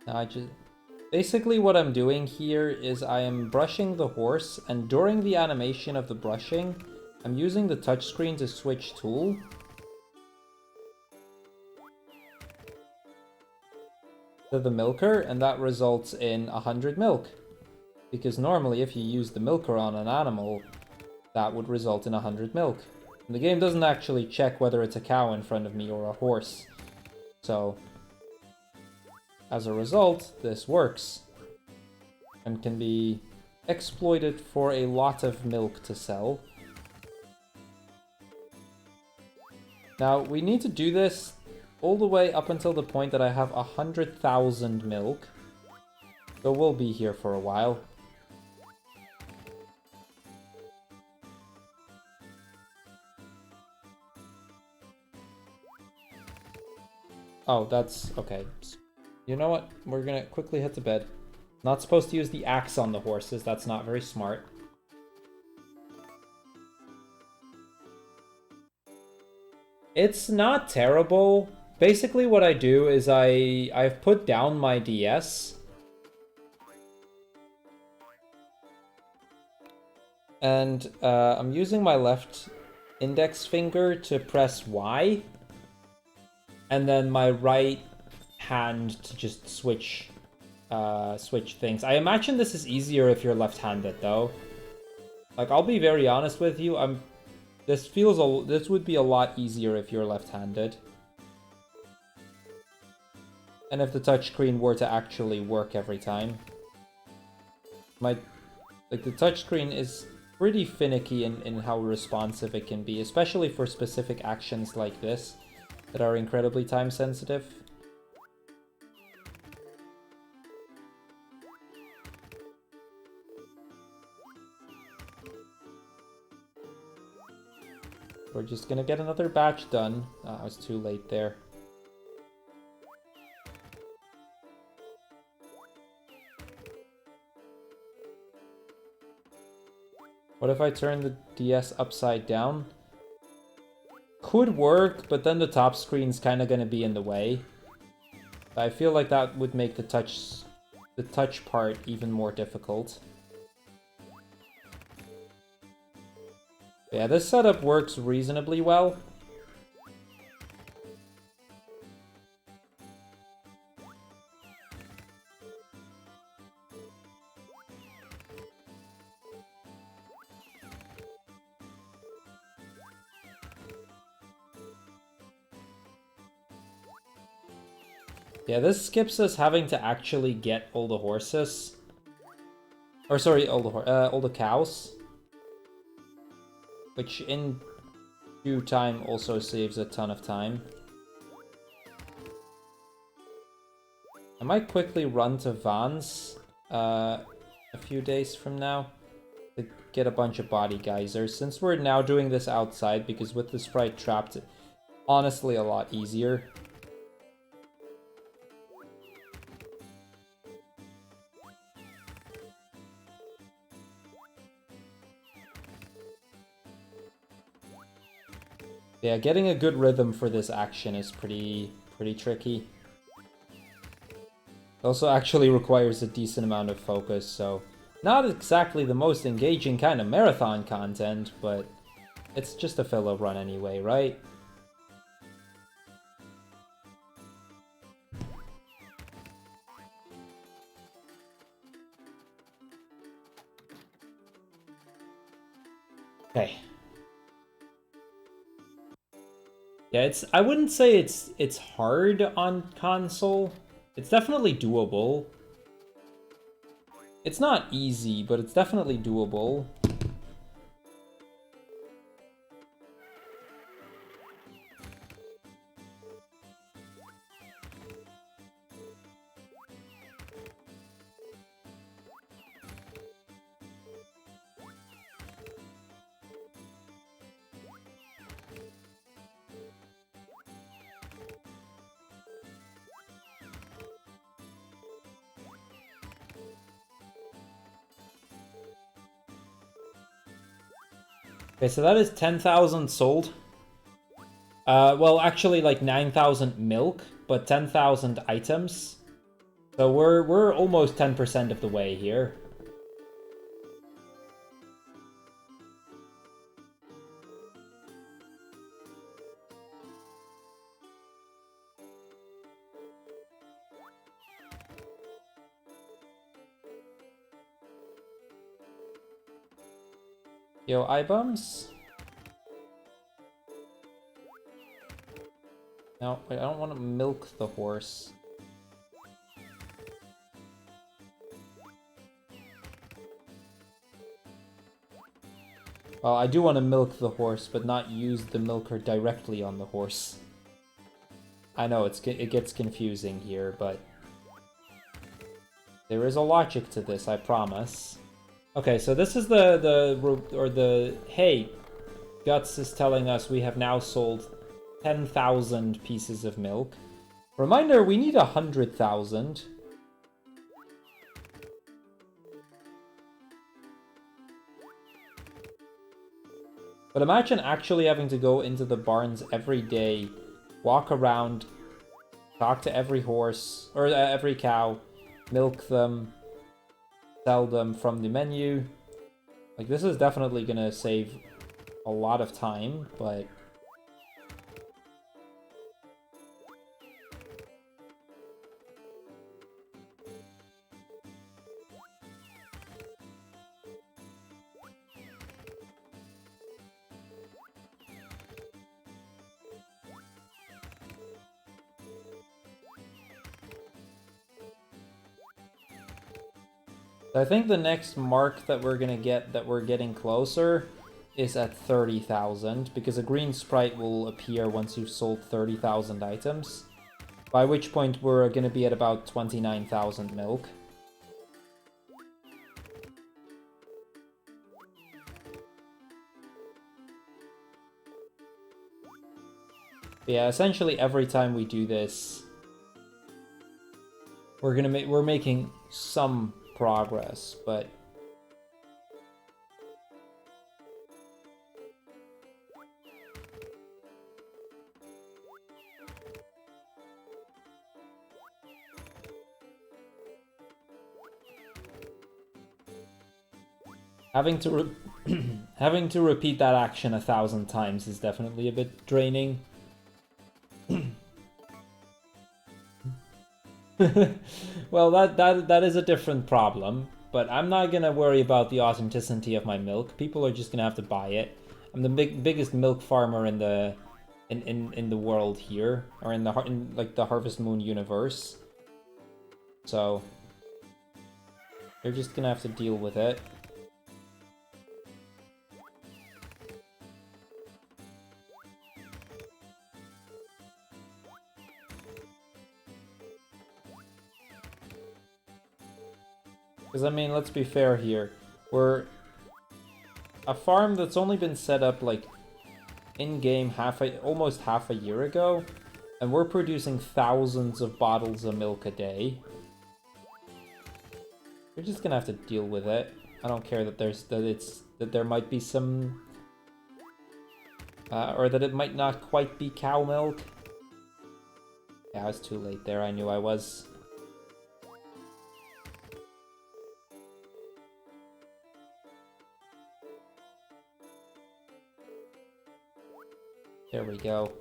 Now basically what I'm doing here is I am brushing the horse, and during the animation of the brushing, I'm using the touchscreen to switch tool. To the milker, and that results in 100 milk. Because normally if you use the milker on an animal, that would result in 100 milk. And the game doesn't actually check whether it's a cow in front of me or a horse. So, as a result, this works. And can be exploited for a lot of milk to sell. Now, we need to do this all the way up until the point that I have 100,000 milk. So we'll be here for a while. Oh, that's okay. You know what? We're gonna quickly head to bed. Not supposed to use the axe on the horses. That's not very smart. It's not terrible. Basically what I do is I've put down my DS. And I'm using my left index finger to press Y. And then my right hand to just switch things. I imagine this is easier if you're left-handed though. Like, I'll be very honest with you, this would be a lot easier if you're left-handed. And if the touchscreen were to actually work every time. The touchscreen is pretty finicky in how responsive it can be, especially for specific actions like this that are incredibly time sensitive. We're just gonna get another batch done. I was too late there. What if I turn the DS upside down? Could work, but then the top screen's kind of gonna be in the way. I feel like that would make the touch part even more difficult. Yeah, this setup works reasonably well. Yeah, this skips us having to actually get all the horses. Or sorry, all the cows. Which in due time also saves a ton of time. I might quickly run to Vans a few days from now to get a bunch of body geysers. Since we're now doing this outside, because with the sprite trapped, honestly a lot easier. Yeah, getting a good rhythm for this action is pretty tricky. It also actually requires a decent amount of focus, so not exactly the most engaging kind of marathon content, but it's just a filler run anyway, right? Okay. Yeah, I wouldn't say it's hard on console. It's definitely doable. It's not easy, but it's definitely doable. Okay, so that is 10,000 sold. Well, actually, like 9,000 milk, but 10,000 items. So we're almost 10% of the way here. Yo, iBums? No, wait, I don't want to milk the horse. Well, I do want to milk the horse, but not use the milker directly on the horse. I know it gets confusing here, but there is a logic to this, I promise. Okay, so this is hey, Guts is telling us we have now sold 10,000 pieces of milk. Reminder, we need 100,000. But imagine actually having to go into the barns every day, walk around, talk to every horse, or every cow, milk them, sell them from the menu. Like, this is definitely gonna save a lot of time, but... I think the next mark that we're gonna get, that we're getting closer, is at 30,000, because a green sprite will appear once you've sold 30,000 items, by which point we're gonna be at about 29,000 milk. Yeah, essentially every time we do this, we're making some progress, but having to having to repeat that action 1,000 times is definitely a bit draining. Well, that is a different problem, but I'm not gonna worry about the authenticity of my milk. People are just gonna have to buy it. I'm the biggest milk farmer in the world here, or in like the Harvest Moon universe. So they're just gonna have to deal with it. Because, I mean, let's be fair here. We're a farm that's only been set up, like, in-game almost half a year ago, and we're producing thousands of bottles of milk a day. We're just gonna have to deal with it. I don't care that there might be some Or that it might not quite be cow milk. Yeah, I was too late there. I knew I was. There we go.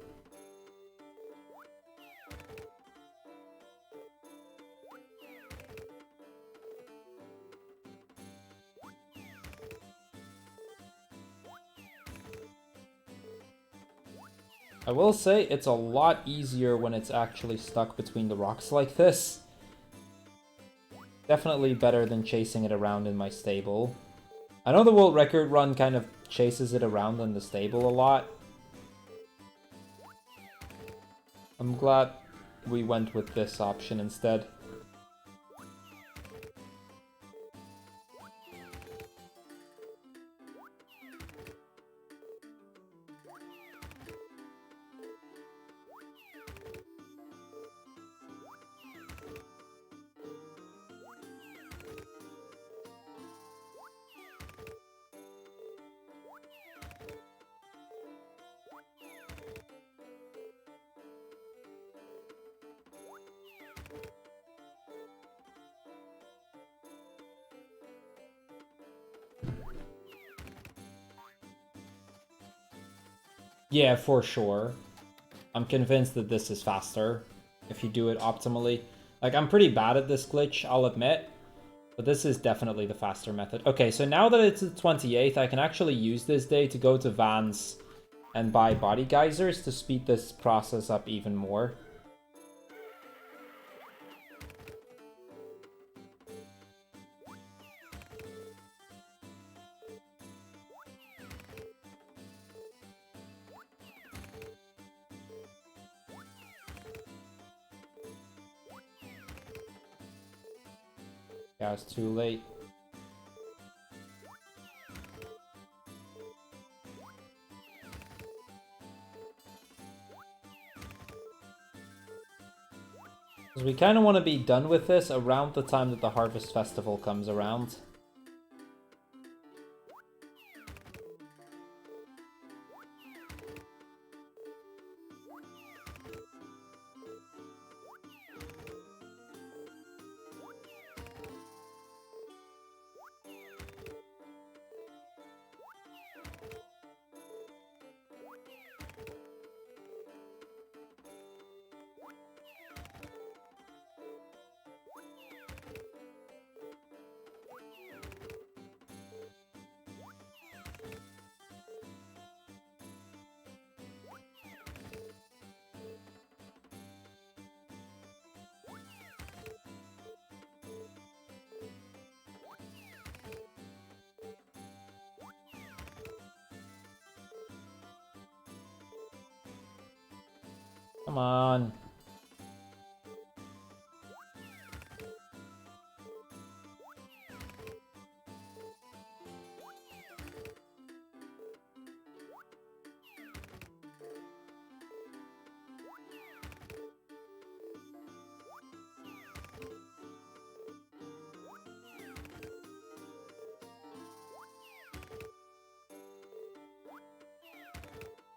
I will say it's a lot easier when it's actually stuck between the rocks like this. Definitely better than chasing it around in my stable. I know the world record run kind of chases it around in the stable a lot. I'm glad we went with this option instead. Yeah, for sure. I'm convinced that this is faster if you do it optimally. Like, I'm pretty bad at this glitch, I'll admit. But this is definitely the faster method. Okay, so now that it's the 28th, I can actually use this day to go to Vans and buy body geysers to speed this process up even more. Yeah, it's too late. Because we kind of want to be done with this around the time that the Harvest Festival comes around. Come on.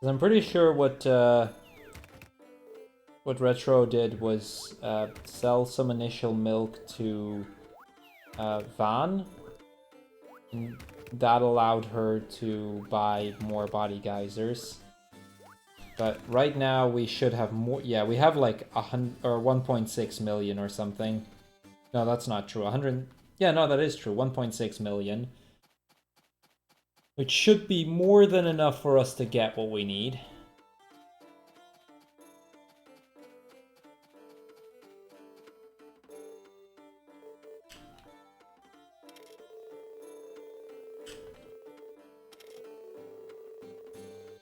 I'm pretty sure what Retro did was sell some initial milk to Van, and that allowed her to buy more body geysers. But right now we should have more. Yeah, we have like 1.6 million or something. No, that's not true. 100. Yeah, no, that is true. 1.6 million. Which should be more than enough for us to get what we need.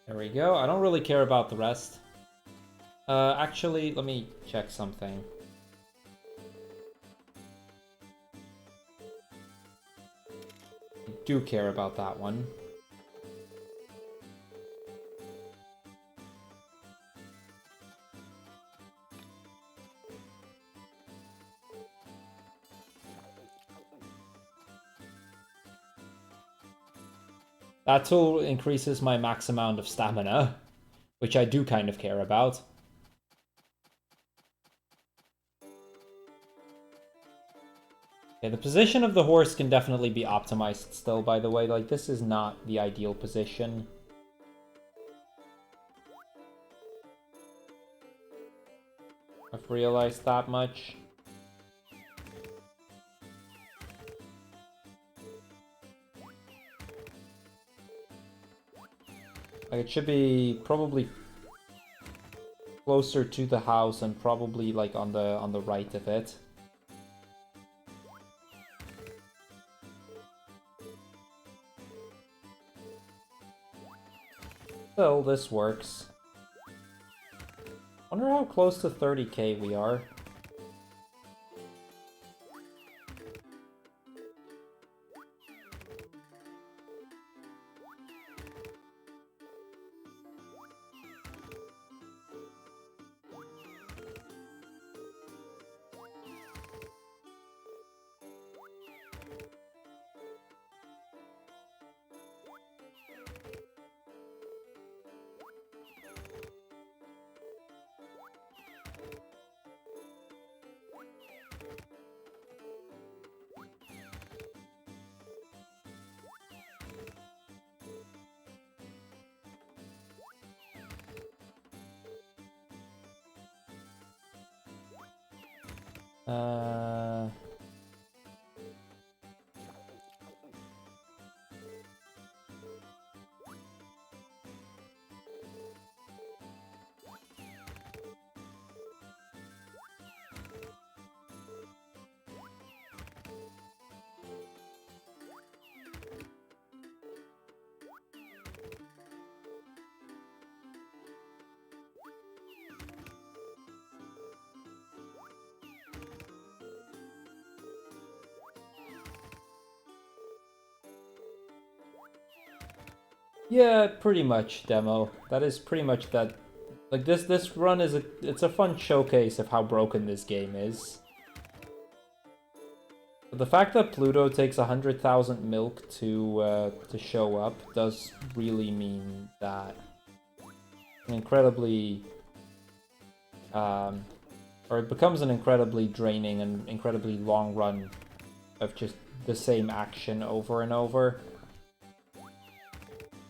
There we go. I don't really care about the rest. Actually, let me check something. I do care about that one. That tool increases my max amount of stamina, which I do kind of care about. Okay, the position of the horse can definitely be optimized still, by the way. Like, this is not the ideal position. I've realized that much. Like, it should be probably closer to the house and probably like on the right of it. Still, this works. Wonder how close to 30k we are. Yeah, pretty much, demo. That is pretty much that. Like, this run is it's a fun showcase of how broken this game is. But the fact that Pluto takes 100,000 milk to show up does really mean that an incredibly or it becomes an incredibly draining and incredibly long run of just the same action over and over.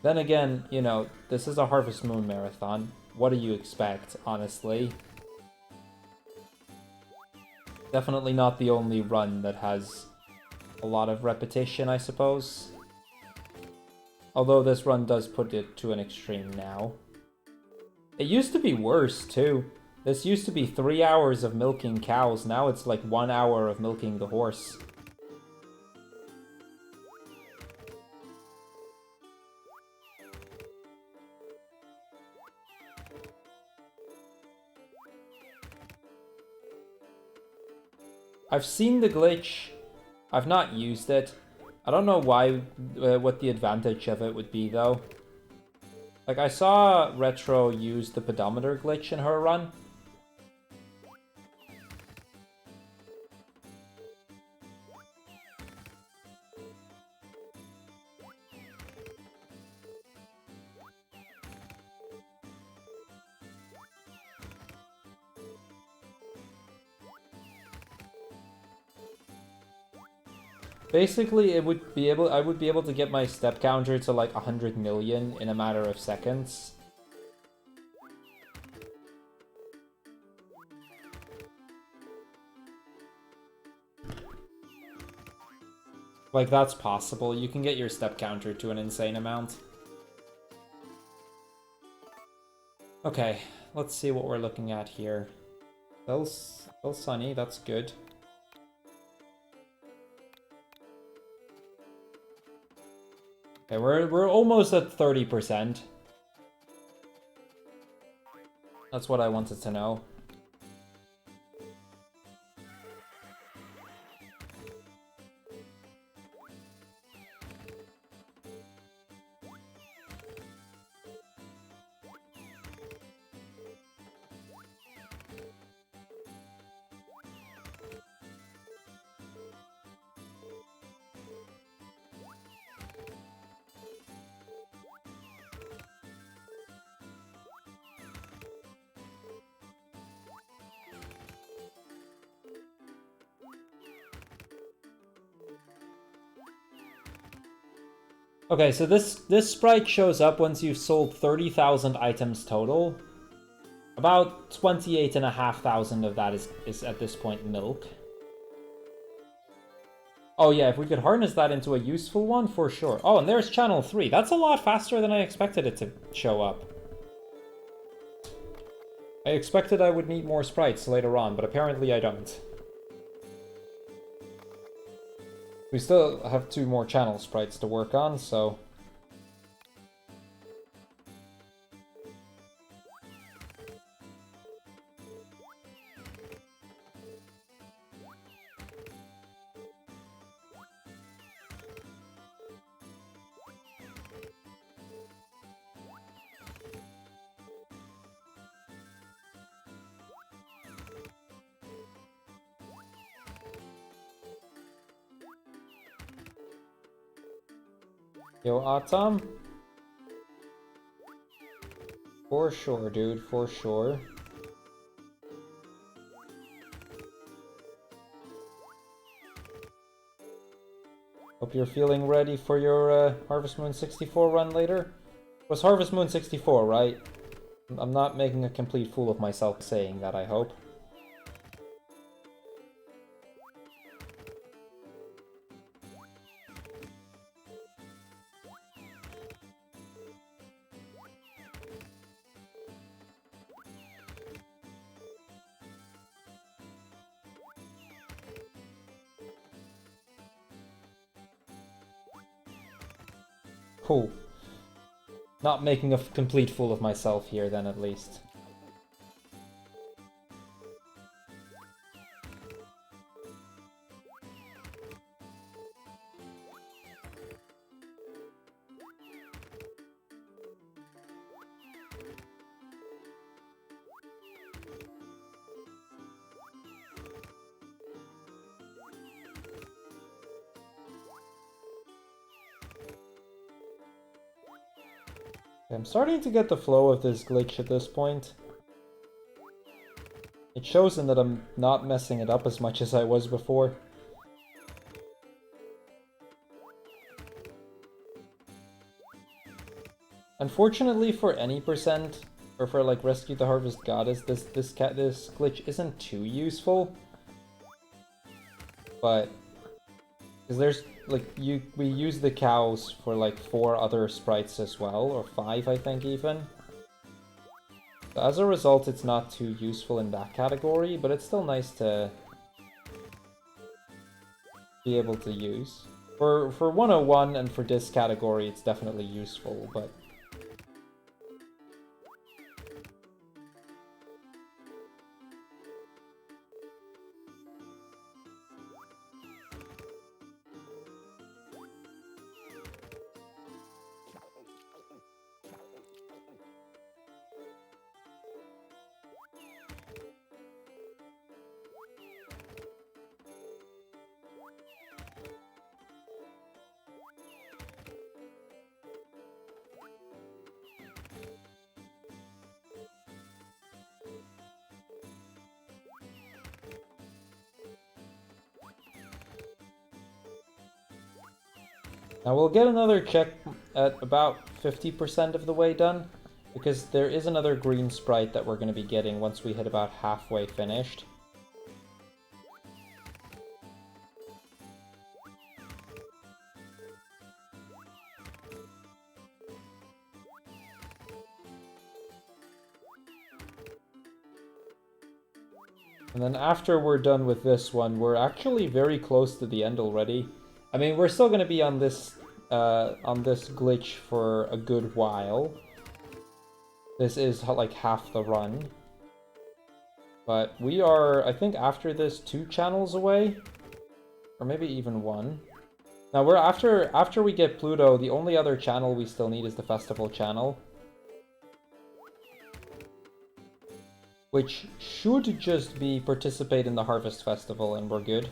Then again, you know, this is a Harvest Moon marathon. What do you expect, honestly? Definitely not the only run that has a lot of repetition, I suppose. Although this run does put it to an extreme now. It used to be worse, too. This used to be 3 hours of milking cows, now it's like 1 hour of milking the horse. I've seen the glitch. I've not used it. I don't know why, what the advantage of it would be, though. Like, I saw Retro use the pedometer glitch in her run. Basically, I would be able to get my step counter to like 100 million in a matter of seconds. Like, that's possible. You can get your step counter to an insane amount. Okay, let's see what we're looking at here. Still sunny, that's good. Okay, we're almost at 30%. That's what I wanted to know. Okay, so this sprite shows up once you've sold 30,000 items total. About 28,500 of that is at this point milk. Oh yeah, if we could harness that into a useful one, for sure. Oh, and there's channel 3. That's a lot faster than I expected it to show up. I expected I would need more sprites later on, but apparently I don't. We still have 2 more channel sprites to work on, so... Yo, Atom? For sure, dude, for sure. Hope you're feeling ready for your Harvest Moon 64 run later. It was Harvest Moon 64, right? I'm not making a complete fool of myself saying that, I hope. Cool. Not making a complete fool of myself here, then, at least. I'm starting to get the flow of this glitch at this point. It shows in that I'm not messing it up as much as I was before. Unfortunately for any percent, or for like Rescue the Harvest Goddess, this glitch isn't too useful. But because there's like we use the cows for like 4 other sprites as well, or 5 I think even. So as a result, it's not too useful in that category, but it's still nice to be able to use. For 101 and for this category, it's definitely useful, but... Now we'll get another check at about 50% of the way done, because there is another green sprite that we're going to be getting once we hit about halfway finished. And then after we're done with this one, we're actually very close to the end already. I mean, we're still going to be on this glitch for a good while. This is like half the run. But we are, I think after this, 2 channels away. Or maybe even 1. Now we're after we get Pluto, the only other channel we still need is the festival channel. Which should just be participate in the Harvest Festival and we're good.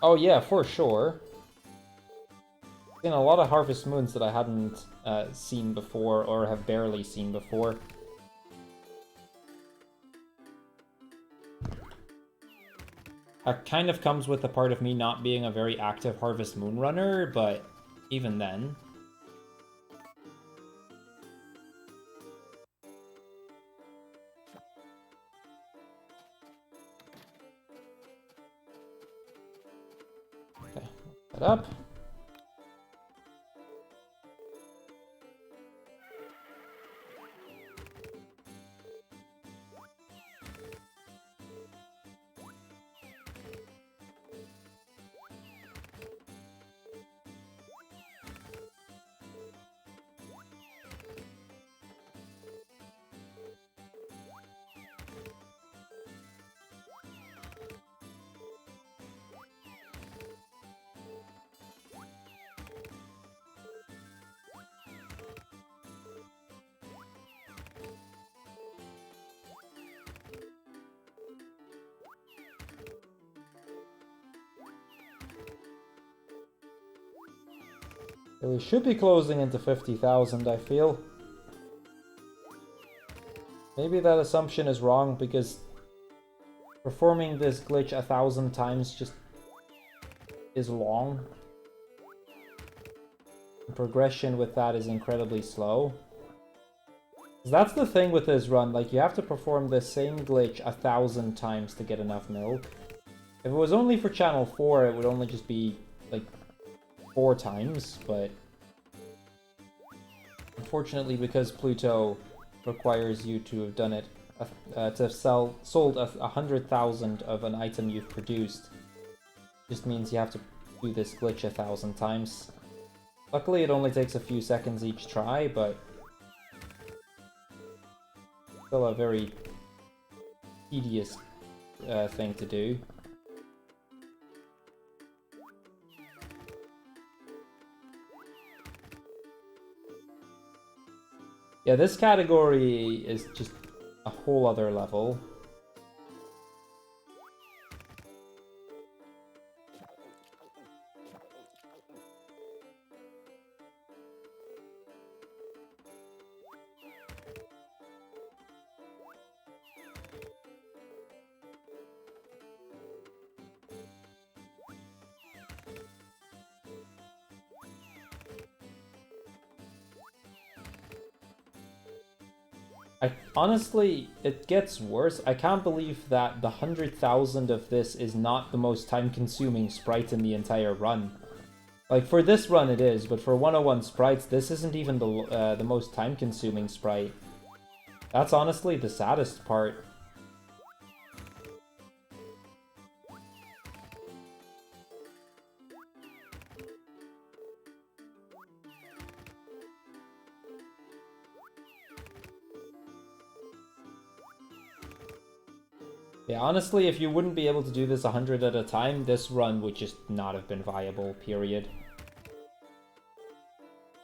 Oh yeah, for sure. Seen a lot of Harvest Moons that I hadn't seen before or have barely seen before. That kind of comes with the part of me not being a very active Harvest Moon runner, but even then. Okay, set up. We should be closing into 50,000, I feel. Maybe that assumption is wrong, because performing this glitch 1,000 times just is long. The progression with that is incredibly slow. That's the thing with this run, like, you have to perform the same glitch 1,000 times to get enough milk. If it was only for Channel 4, it would only just be, like, 4 times, but unfortunately, because Pluto requires you to have done it, to have sold 100,000 of an item you've produced, just means you have to do this glitch 1,000 times. Luckily, it only takes a few seconds each try, but still a very tedious thing to do. Yeah, this category is just a whole other level. Honestly, it gets worse. I can't believe that the 100,000 of this is not the most time-consuming sprite in the entire run. Like, for this run it is, but for 101 sprites, this isn't even the most time-consuming sprite. That's honestly the saddest part. Yeah, honestly, if you wouldn't be able to do this 100 at a time, this run would just not have been viable, period.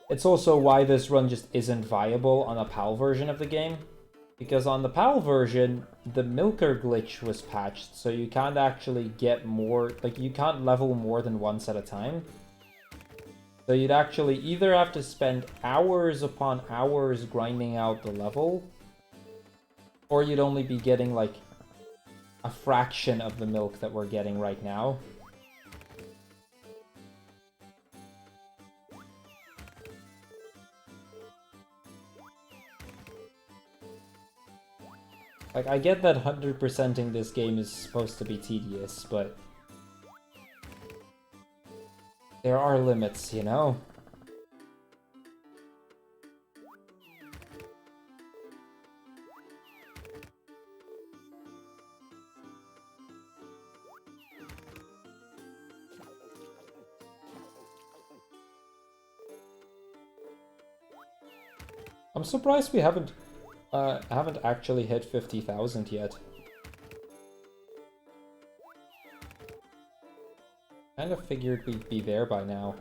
It's also why this run just isn't viable on a PAL version of the game. Because on the PAL version, the Milker glitch was patched, so you can't actually get more, like, you can't level more than once at a time. So you'd actually either have to spend hours upon hours grinding out the level, or you'd only be getting, like, a fraction of the milk that we're getting right now. Like, I get that 100%ing this game is supposed to be tedious, but there are limits, you know? I'm surprised we haven't actually hit 50,000 yet. Kind of figured we'd be there by now.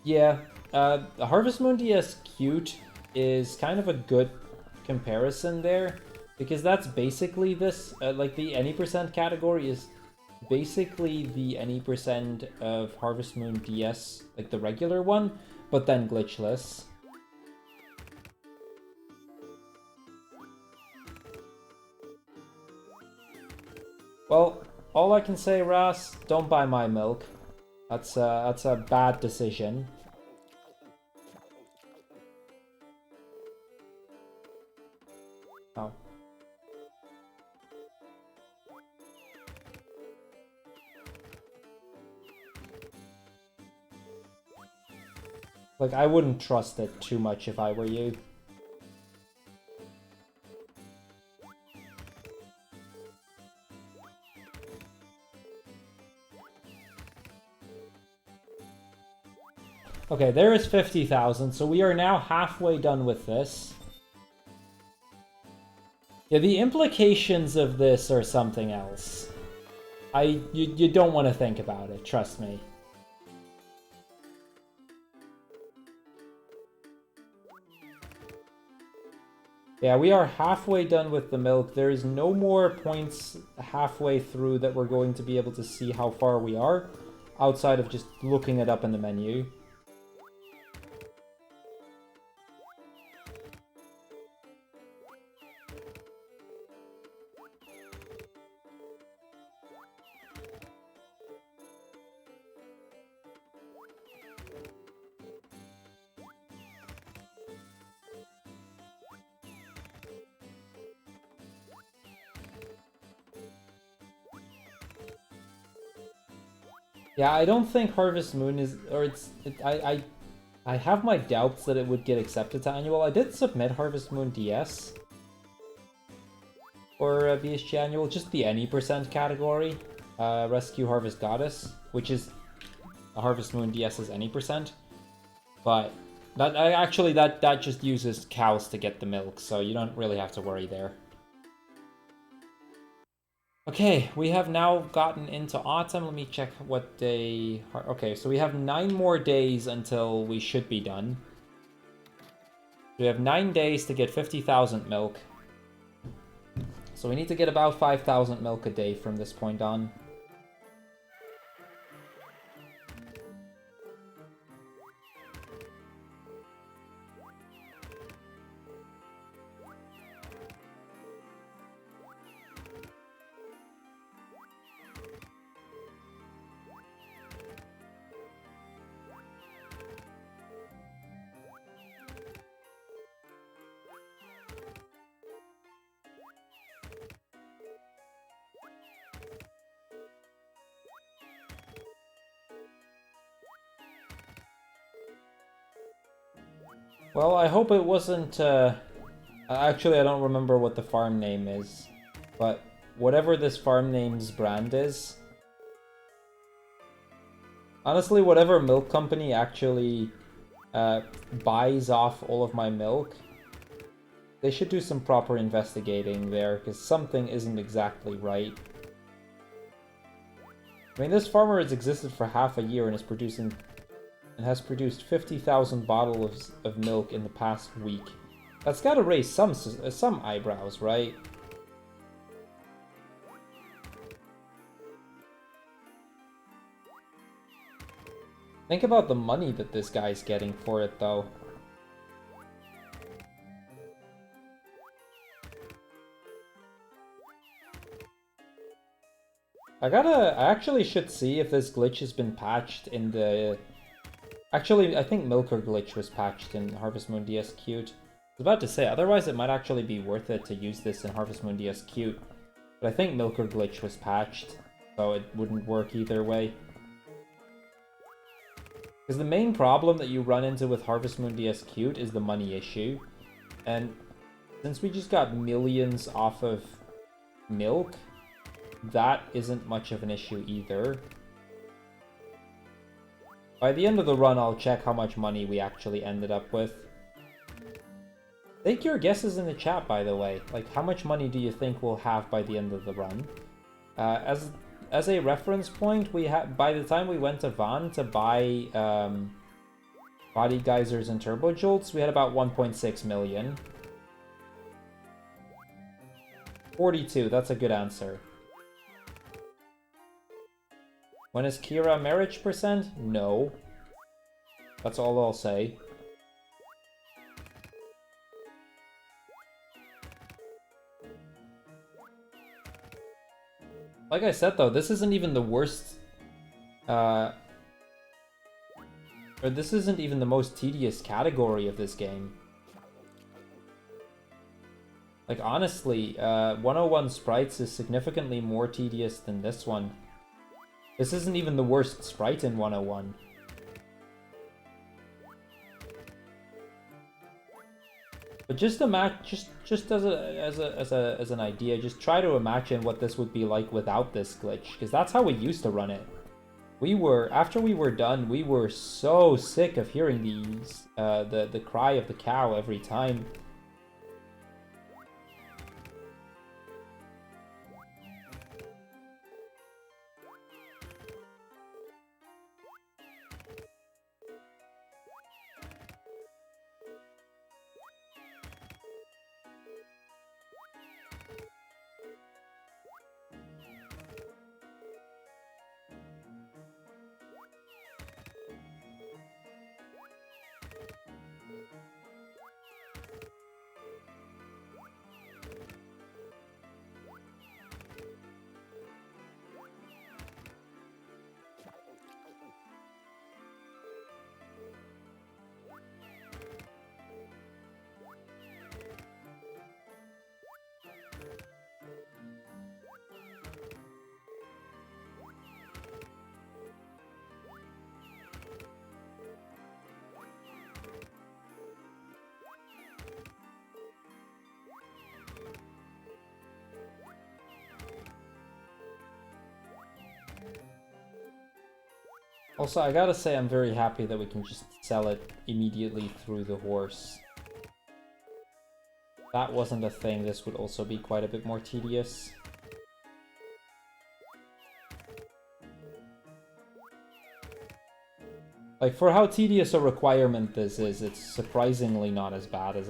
Yeah, the Harvest Moon DS Cute is kind of a good comparison there, because that's basically this, like the any percent category is basically the any percent of Harvest Moon DS, like the regular one, but then glitchless. Well, all I can say, Ross, don't buy my milk. That's a bad decision. Oh. Like, I wouldn't trust it too much if I were you. Okay, there is 50,000, so we are now halfway done with this. Yeah, the implications of this are something else. You don't want to think about it, trust me. Yeah, we are halfway done with the milk. There is no more points halfway through that we're going to be able to see how far we are, outside of just looking it up in the menu. Yeah, I don't think Harvest Moon is, or I have my doubts that it would get accepted to annual. I did submit Harvest Moon DS for BSG annual, just the any percent category, Rescue Harvest Goddess, which is Harvest Moon DS's any percent, but that just uses cows to get the milk, so you don't really have to worry there. Okay, we have now gotten into autumn. Let me check what day... Okay, so we have 9 more days until we should be done. We have 9 days to get 50,000 milk. So we need to get about 5,000 milk a day from this point on. Well, I hope it wasn't, actually, I don't remember what the farm name is, but whatever this farm name's brand is... Honestly, whatever milk company actually buys off all of my milk, they should do some proper investigating there, because something isn't exactly right. I mean, this farmer has existed for half a year and is producing... and has produced 50,000 bottles of milk in the past week. That's gotta raise some eyebrows, right? Think about the money that this guy's getting for it, though. I actually should see if this glitch has been patched in the... Actually, I think Milker glitch was patched in Harvest Moon DS Cute. I was about to say, otherwise it might actually be worth it to use this in Harvest Moon DS Cute. But I think Milker glitch was patched, so it wouldn't work either way. Because the main problem that you run into with Harvest Moon DS Cute is the money issue. And since we just got millions off of milk, that isn't much of an issue either. By the end of the run, I'll check how much money we actually ended up with. Take your guesses in the chat, by the way. Like, how much money do you think we'll have by the end of the run? As a reference point, we had by the time we went to Van to buy Body geysers and turbo jolts, we had about 1.6 million. 42, that's a good answer. When is Kira marriage percent? No. That's all I'll say. Like I said though, this isn't even the worst, or this isn't even the most tedious category of this game. Like honestly, 101 Sprites is significantly more tedious than this one. This isn't even the worst sprite in 101. But just as an idea, just try to imagine what this would be like without this glitch, because that's how we used to run it. After we were done, we were so sick of hearing these, the cry of the cow every time. Also, I gotta say I'm very happy that we can just sell it immediately through the horse. If that wasn't a thing, this would also be quite a bit more tedious. Like, for how tedious a requirement this is, it's surprisingly not as bad as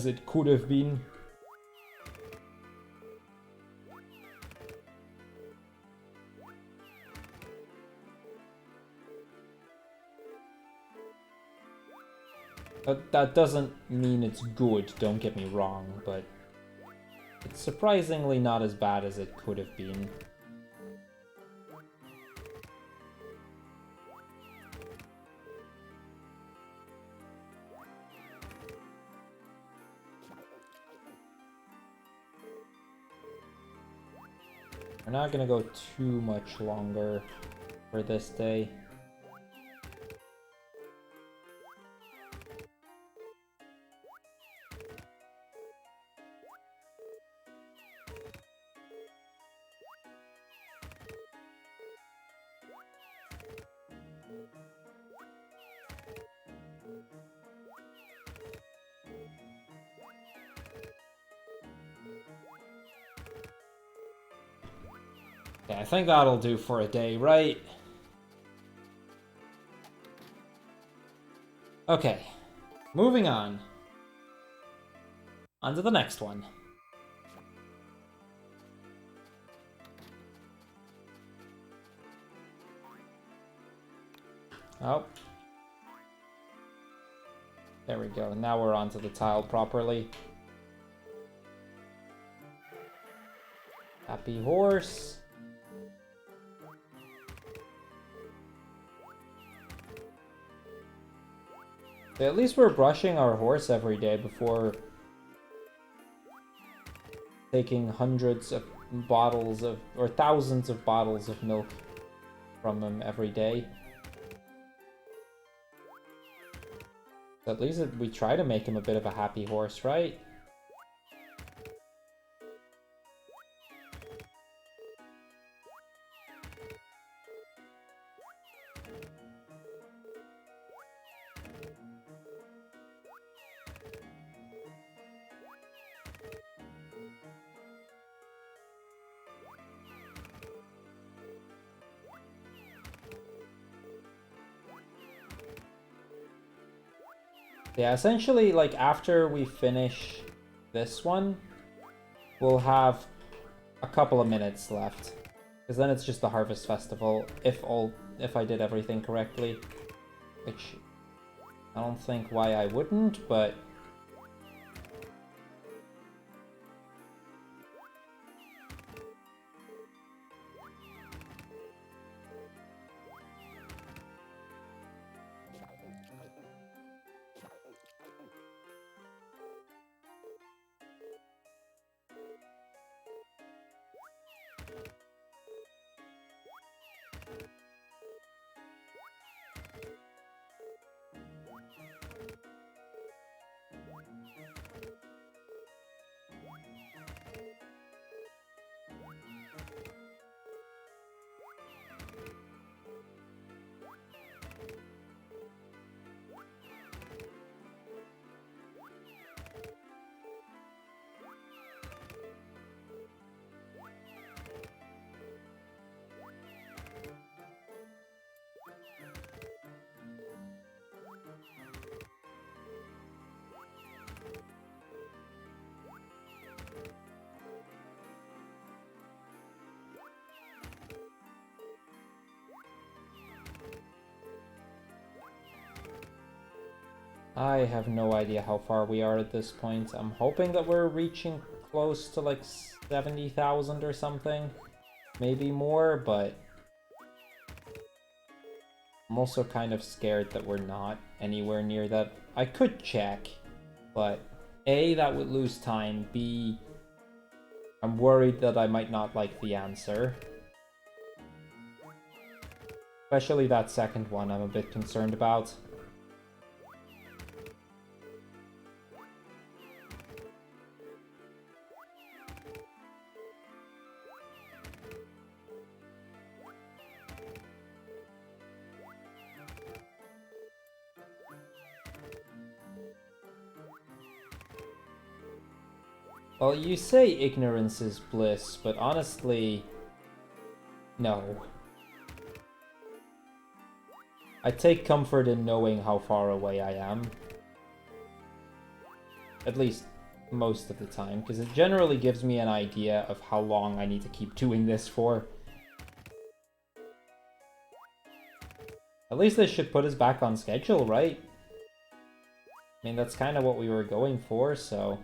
it could have been. That doesn't mean it's good, don't get me wrong, but it's surprisingly not as bad as it could have been. We're not gonna go too much longer for this day. Yeah, I think that'll do for a day, right? Okay, moving on. On to the next one. Oh. There we go, now we're onto the tile properly. Happy horse. At least we're brushing our horse every day before taking hundreds of bottles of, or thousands of bottles of milk from him every day. At least we try to make him a bit of a happy horse, right? Yeah, essentially, like, after we finish this one, we'll have a couple of minutes left. Because then it's just the Harvest Festival, if I did everything correctly. Which, I don't think why I wouldn't, but... I have no idea how far we are at this point. I'm hoping that we're reaching close to like 70,000 or something. Maybe more, but... I'm also kind of scared that we're not anywhere near that. I could check, but A, that would lose time. B, I'm worried that I might not like the answer. Especially that second one I'm a bit concerned about. Well, you say ignorance is bliss, but honestly, no. I take comfort in knowing how far away I am. At least most of the time, because it generally gives me an idea of how long I need to keep doing this for. At least this should put us back on schedule, right? I mean, that's kind of what we were going for, so...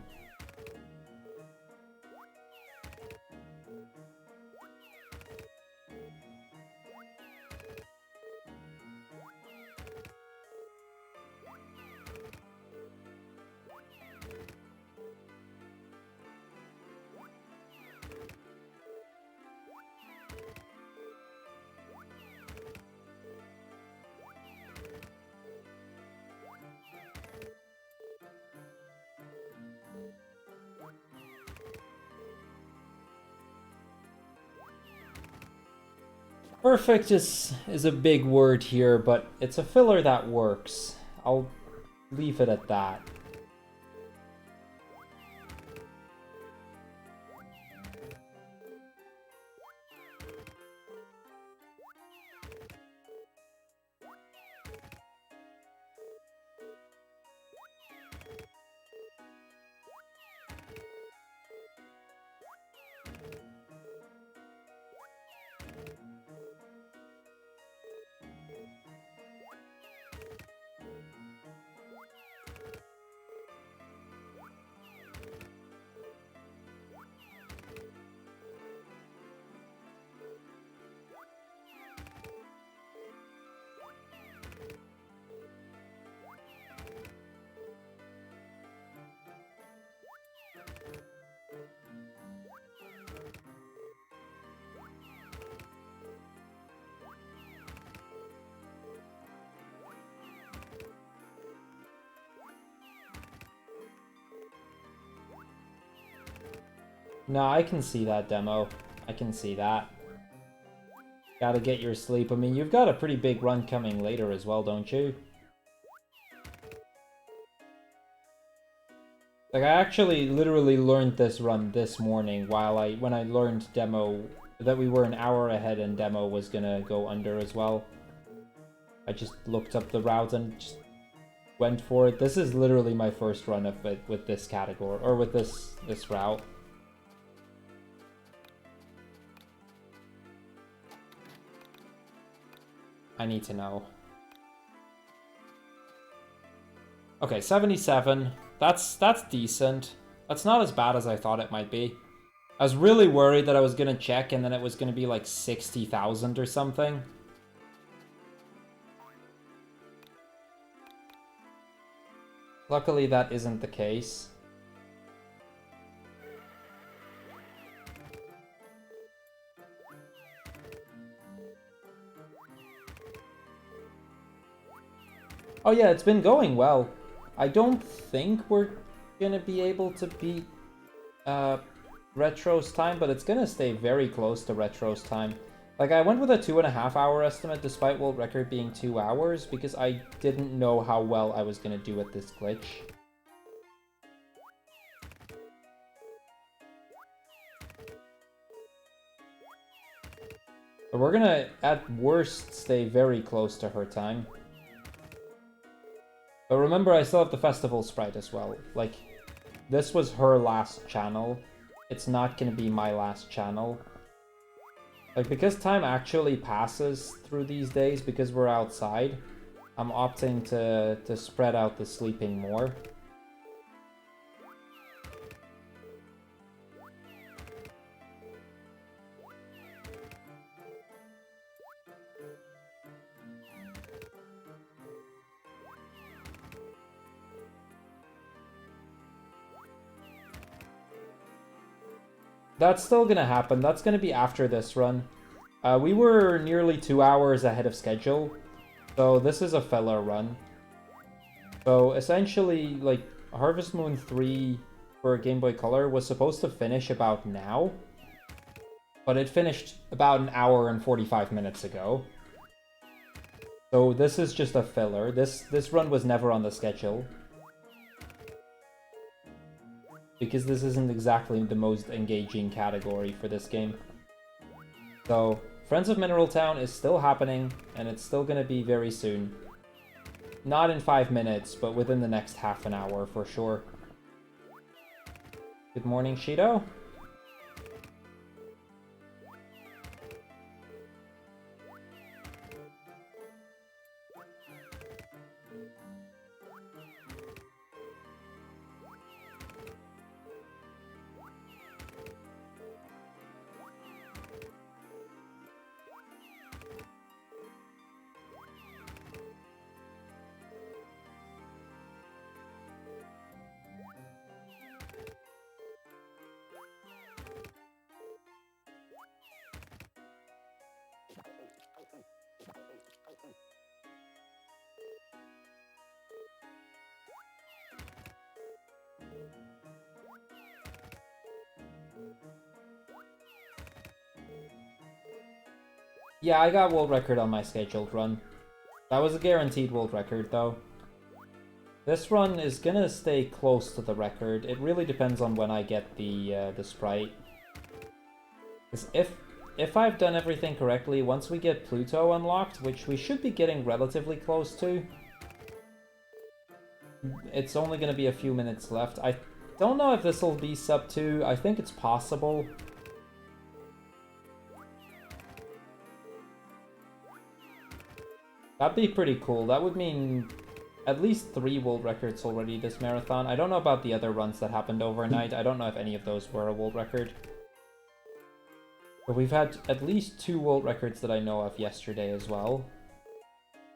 Perfect is a big word here, but it's a filler that works. I'll leave it at that. No, I can see that demo. I can see that. Gotta get your sleep. I mean, you've got a pretty big run coming later as well, don't you? Like, I actually literally learned this run this morning when I learned demo, that we were an hour ahead and demo was gonna go under as well. I just looked up the route and just went for it. This is literally my first run of it with this category, or with this route. I need to know. Okay, 77. That's decent. That's not as bad as I thought it might be. I was really worried that I was gonna check and then it was gonna be like 60,000 or something. Luckily, that isn't the case. Oh yeah, it's been going well. I don't think we're gonna be able to beat Retro's time, but it's gonna stay very close to Retro's time. Like, I went with a 2.5 hour estimate despite world record being 2 hours because I didn't know how well I was gonna do at this glitch. But we're gonna, at worst, stay very close to her time. But remember, I still have the festival sprite as well. Like, this was her last channel. It's not gonna be my last channel. Like, because time actually passes through these days because we're outside, I'm opting to spread out the sleeping more. That's still gonna happen. That's gonna be after this run. We were nearly 2 hours ahead of schedule, so this is a filler run. So essentially, like, Harvest Moon 3 for Game Boy Color was supposed to finish about now, but it finished about an hour and 45 minutes ago. So this is just a filler. This run was never on the schedule, because this isn't exactly the most engaging category for this game. So, Friends of Mineral Town is still happening, and it's still gonna be very soon. Not in 5 minutes, but within the next half an hour for sure. Good morning, Shido. Yeah, I got world record on my scheduled run. That was a guaranteed world record, though. This run is gonna stay close to the record. It really depends on when I get the sprite. Because if I've done everything correctly, once we get Pluto unlocked, which we should be getting relatively close to, it's only gonna be a few minutes left. I don't know if this will be sub 2. I think it's possible. That'd be pretty cool. That would mean at least 3 world records already this marathon. I don't know about the other runs that happened overnight. I don't know if any of those were a world record. But we've had at least 2 world records that I know of yesterday as well.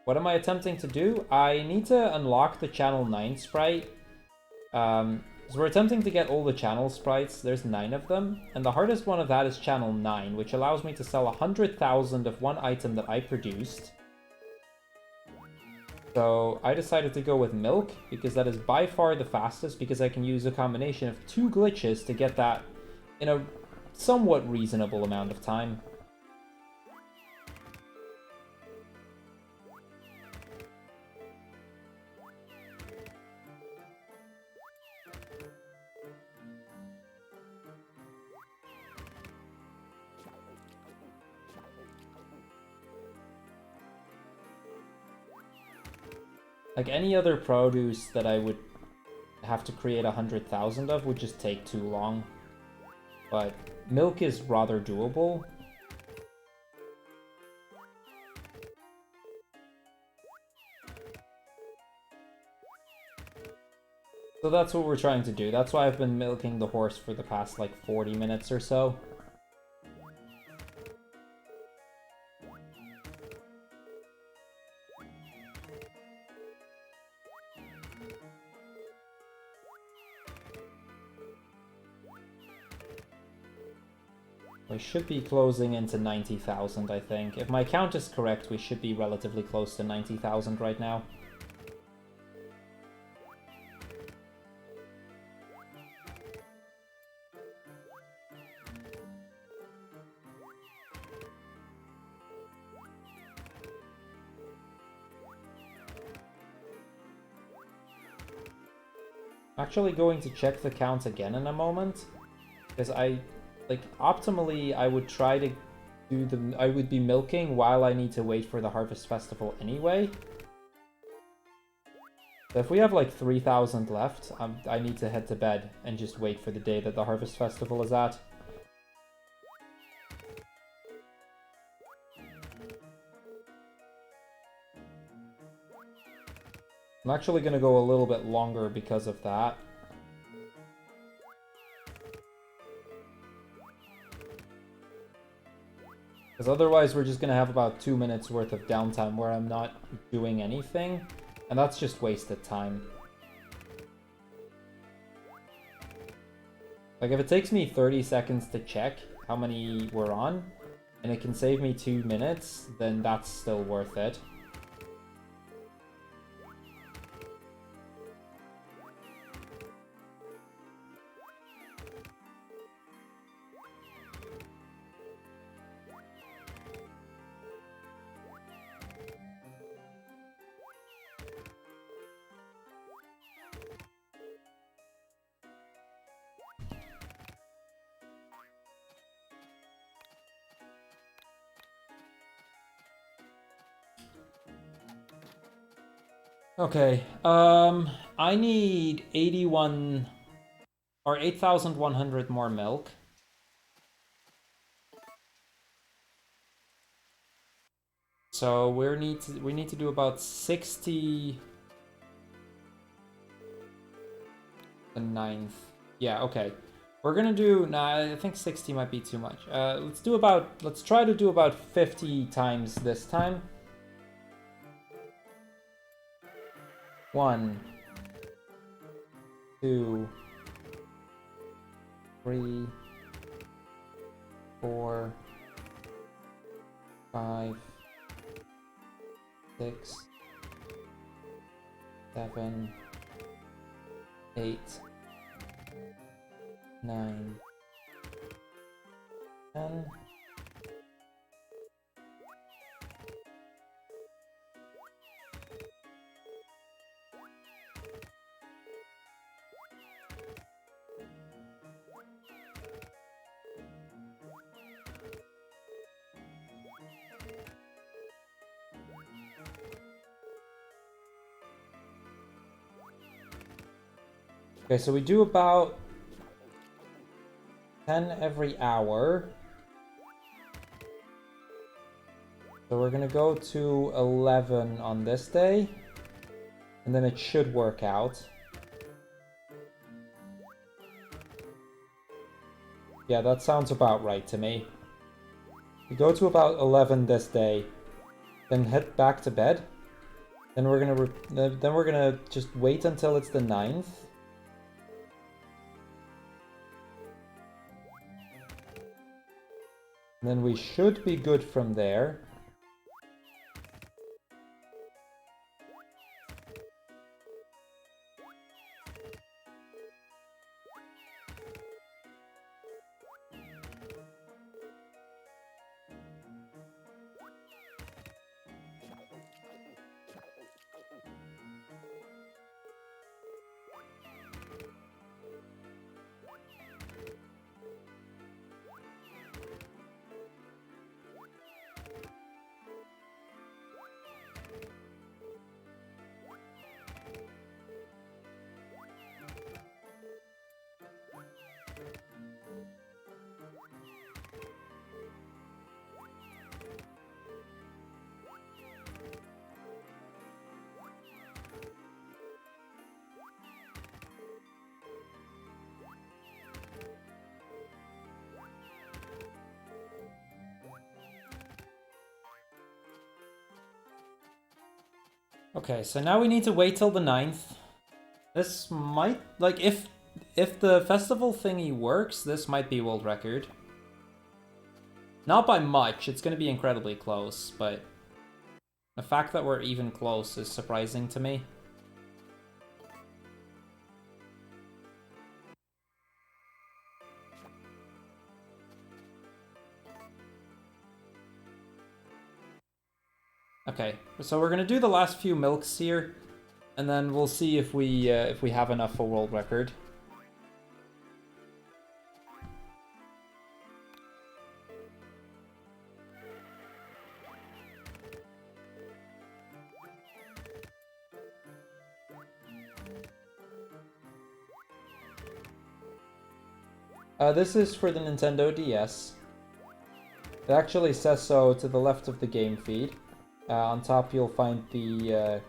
What am I attempting to do? I need to unlock the Channel 9 sprite. So we're attempting to get all the channel sprites. There's 9 of them. And the hardest one of that is Channel 9, which allows me to sell 100,000 of one item that I produced. So I decided to go with Milk, because that is by far the fastest, because I can use a combination of 2 glitches to get that in a somewhat reasonable amount of time. Like any other produce that I would have to create 100,000 of would just take too long. But milk is rather doable. So that's what we're trying to do. That's why I've been milking the horse for the past like 40 minutes or so. We should be closing into 90,000, I think. If my count is correct, we should be relatively close to 90,000 right now. Actually going to check the count again in a moment, because optimally I would try to I would be milking while I need to wait for the Harvest Festival anyway. So if we have like 3,000 left, I need to head to bed and just wait for the day that the Harvest Festival is at. I'm actually going to go a little bit longer because of that. Because otherwise we're just going to have about 2 minutes worth of downtime where I'm not doing anything. And that's just wasted time. Like if it takes me 30 seconds to check how many we're on, and it can save me 2 minutes, then that's still worth it. Okay, I need 81 or 8,100 more milk. So we need to do about 60 the 9th. Yeah, okay. We're gonna do, nah, I think 60 might be too much. Let's try to do about 50 times this time. 1, 2, 3, 4, 5, 6, 7, 8, 9, 10. Okay, so we do about 10 every hour. So we're gonna go to 11 on this day, and then it should work out. Yeah, that sounds about right to me. We go to about 11 this day, then head back to bed. Then we're gonna just wait until it's the 9th. And then we should be good from there. Okay, so now we need to wait till the 9th. This might, like, if the festival thingy works, this might be world record. Not by much, it's gonna be incredibly close, but the fact that we're even close is surprising to me. Okay, so we're gonna do the last few milks here, and then we'll see if we have enough for world record. This is for the Nintendo DS. It actually says so to the left of the game feed. On top, you'll find the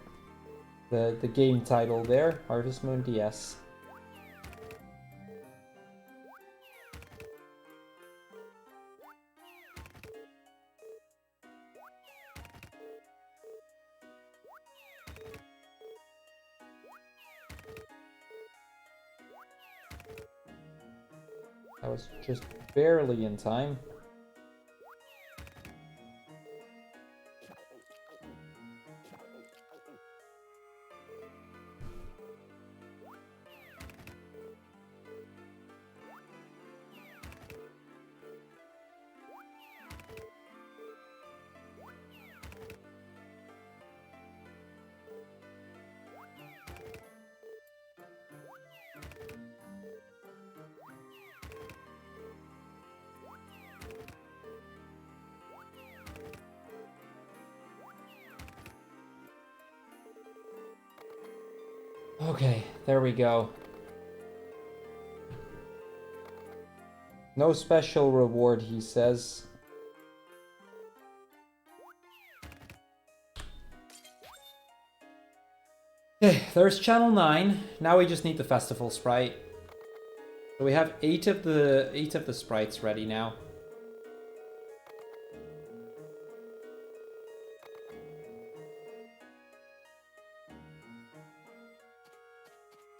game title there, Harvest Moon DS. I was just barely in time. Okay, there we go. No special reward, he says. Okay, there's channel 9. Now we just need the festival sprite. So we have 8 of the sprites ready now.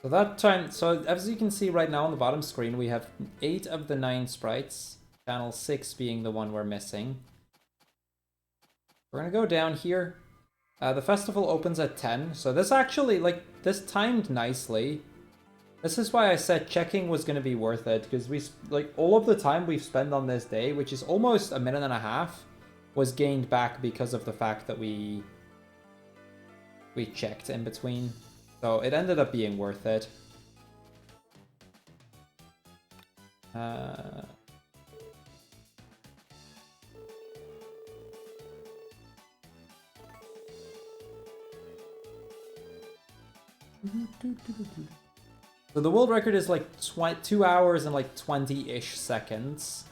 So that time, so as you can see right now on the bottom screen, we have 8 of the 9 sprites, channel 6 being the one we're missing. We're gonna go down here. The festival opens at 10, so this actually, like, this timed nicely. This is why I said checking was gonna be worth it, because we, like, all of the time we've spent on this day, which is almost a minute and a half, was gained back because of the fact that we checked in between. So it ended up being worth it. So the world record is like 2 hours and like 20-ish seconds.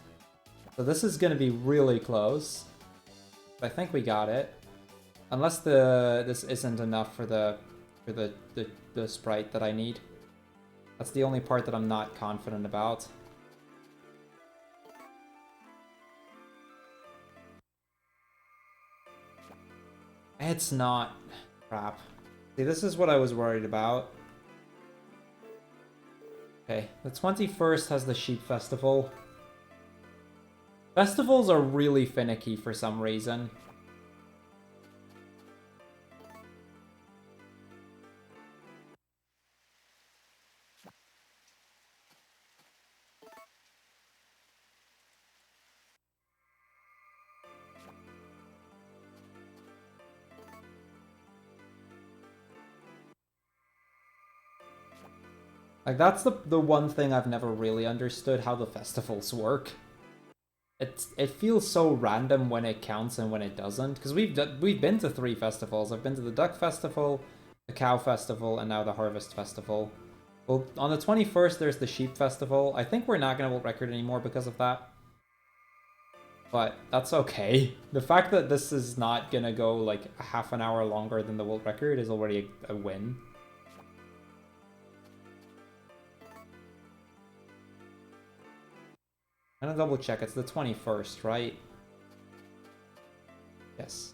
So this is gonna be really close. I think we got it. Unless this isn't enough for the sprite that I need. That's the only part that I'm not confident about. It's not. Crap. See, this is what I was worried about. Okay, the 21st has the Sheep Festival. Festivals are really finicky for some reason. Like, that's the one thing I've never really understood, how the festivals work. It feels so random when it counts and when it doesn't, because we've been to 3 festivals. I've been to the Duck Festival, the Cow Festival, and now the Harvest Festival. Well, on the 21st, there's the Sheep Festival. I think we're not going to world record anymore because of that. But that's okay. The fact that this is not going to go like a half an hour longer than the world record is already a win. I'm gonna double check, it's the 21st, right? Yes.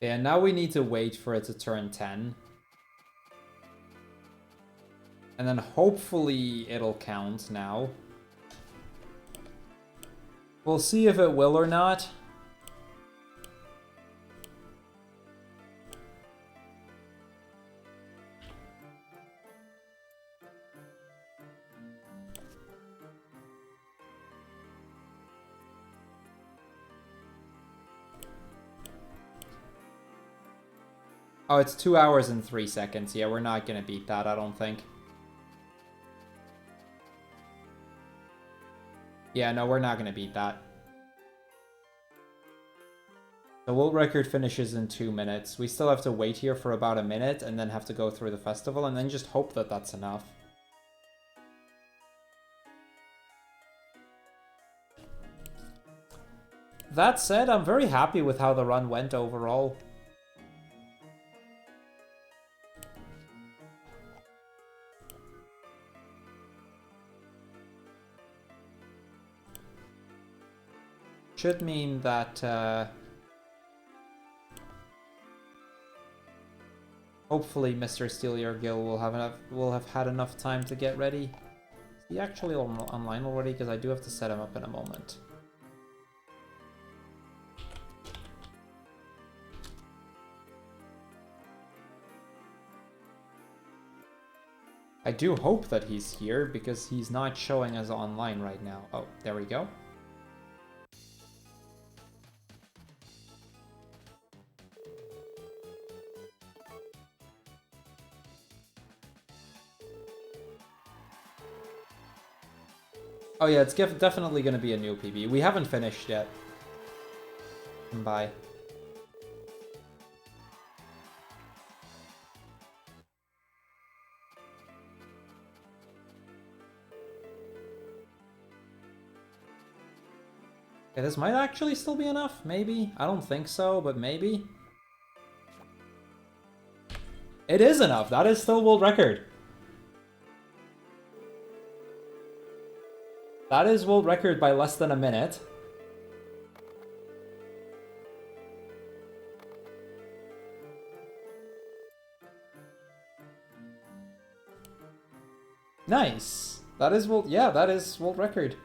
Yeah, now we need to wait for it to turn 10. And then hopefully it'll count now. We'll see if it will or not. Oh, it's 2 hours and 3 seconds. Yeah, we're not gonna beat that, I don't think. Yeah, no, we're not gonna beat that. The world record finishes in 2 minutes. We still have to wait here for about a minute and then have to go through the festival and then just hope that that's enough. That said, I'm very happy with how the run went overall. Should mean that hopefully Mr. Steelier-Gill will have had enough time to get ready. Is he actually online already? Because I do have to set him up in a moment. I do hope that he's here because he's not showing as online right now. Oh, there we go. Oh yeah, it's definitely going to be a new PB. We haven't finished yet. Bye. Okay, this might actually still be enough, maybe? I don't think so, but maybe. It is enough! That is still world record! That is world record by less than a minute. Nice! That is world, yeah, that is world record.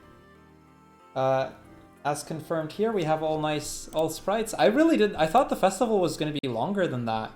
As confirmed here, we have all sprites. I really didn't, I thought the festival was going to be longer than that.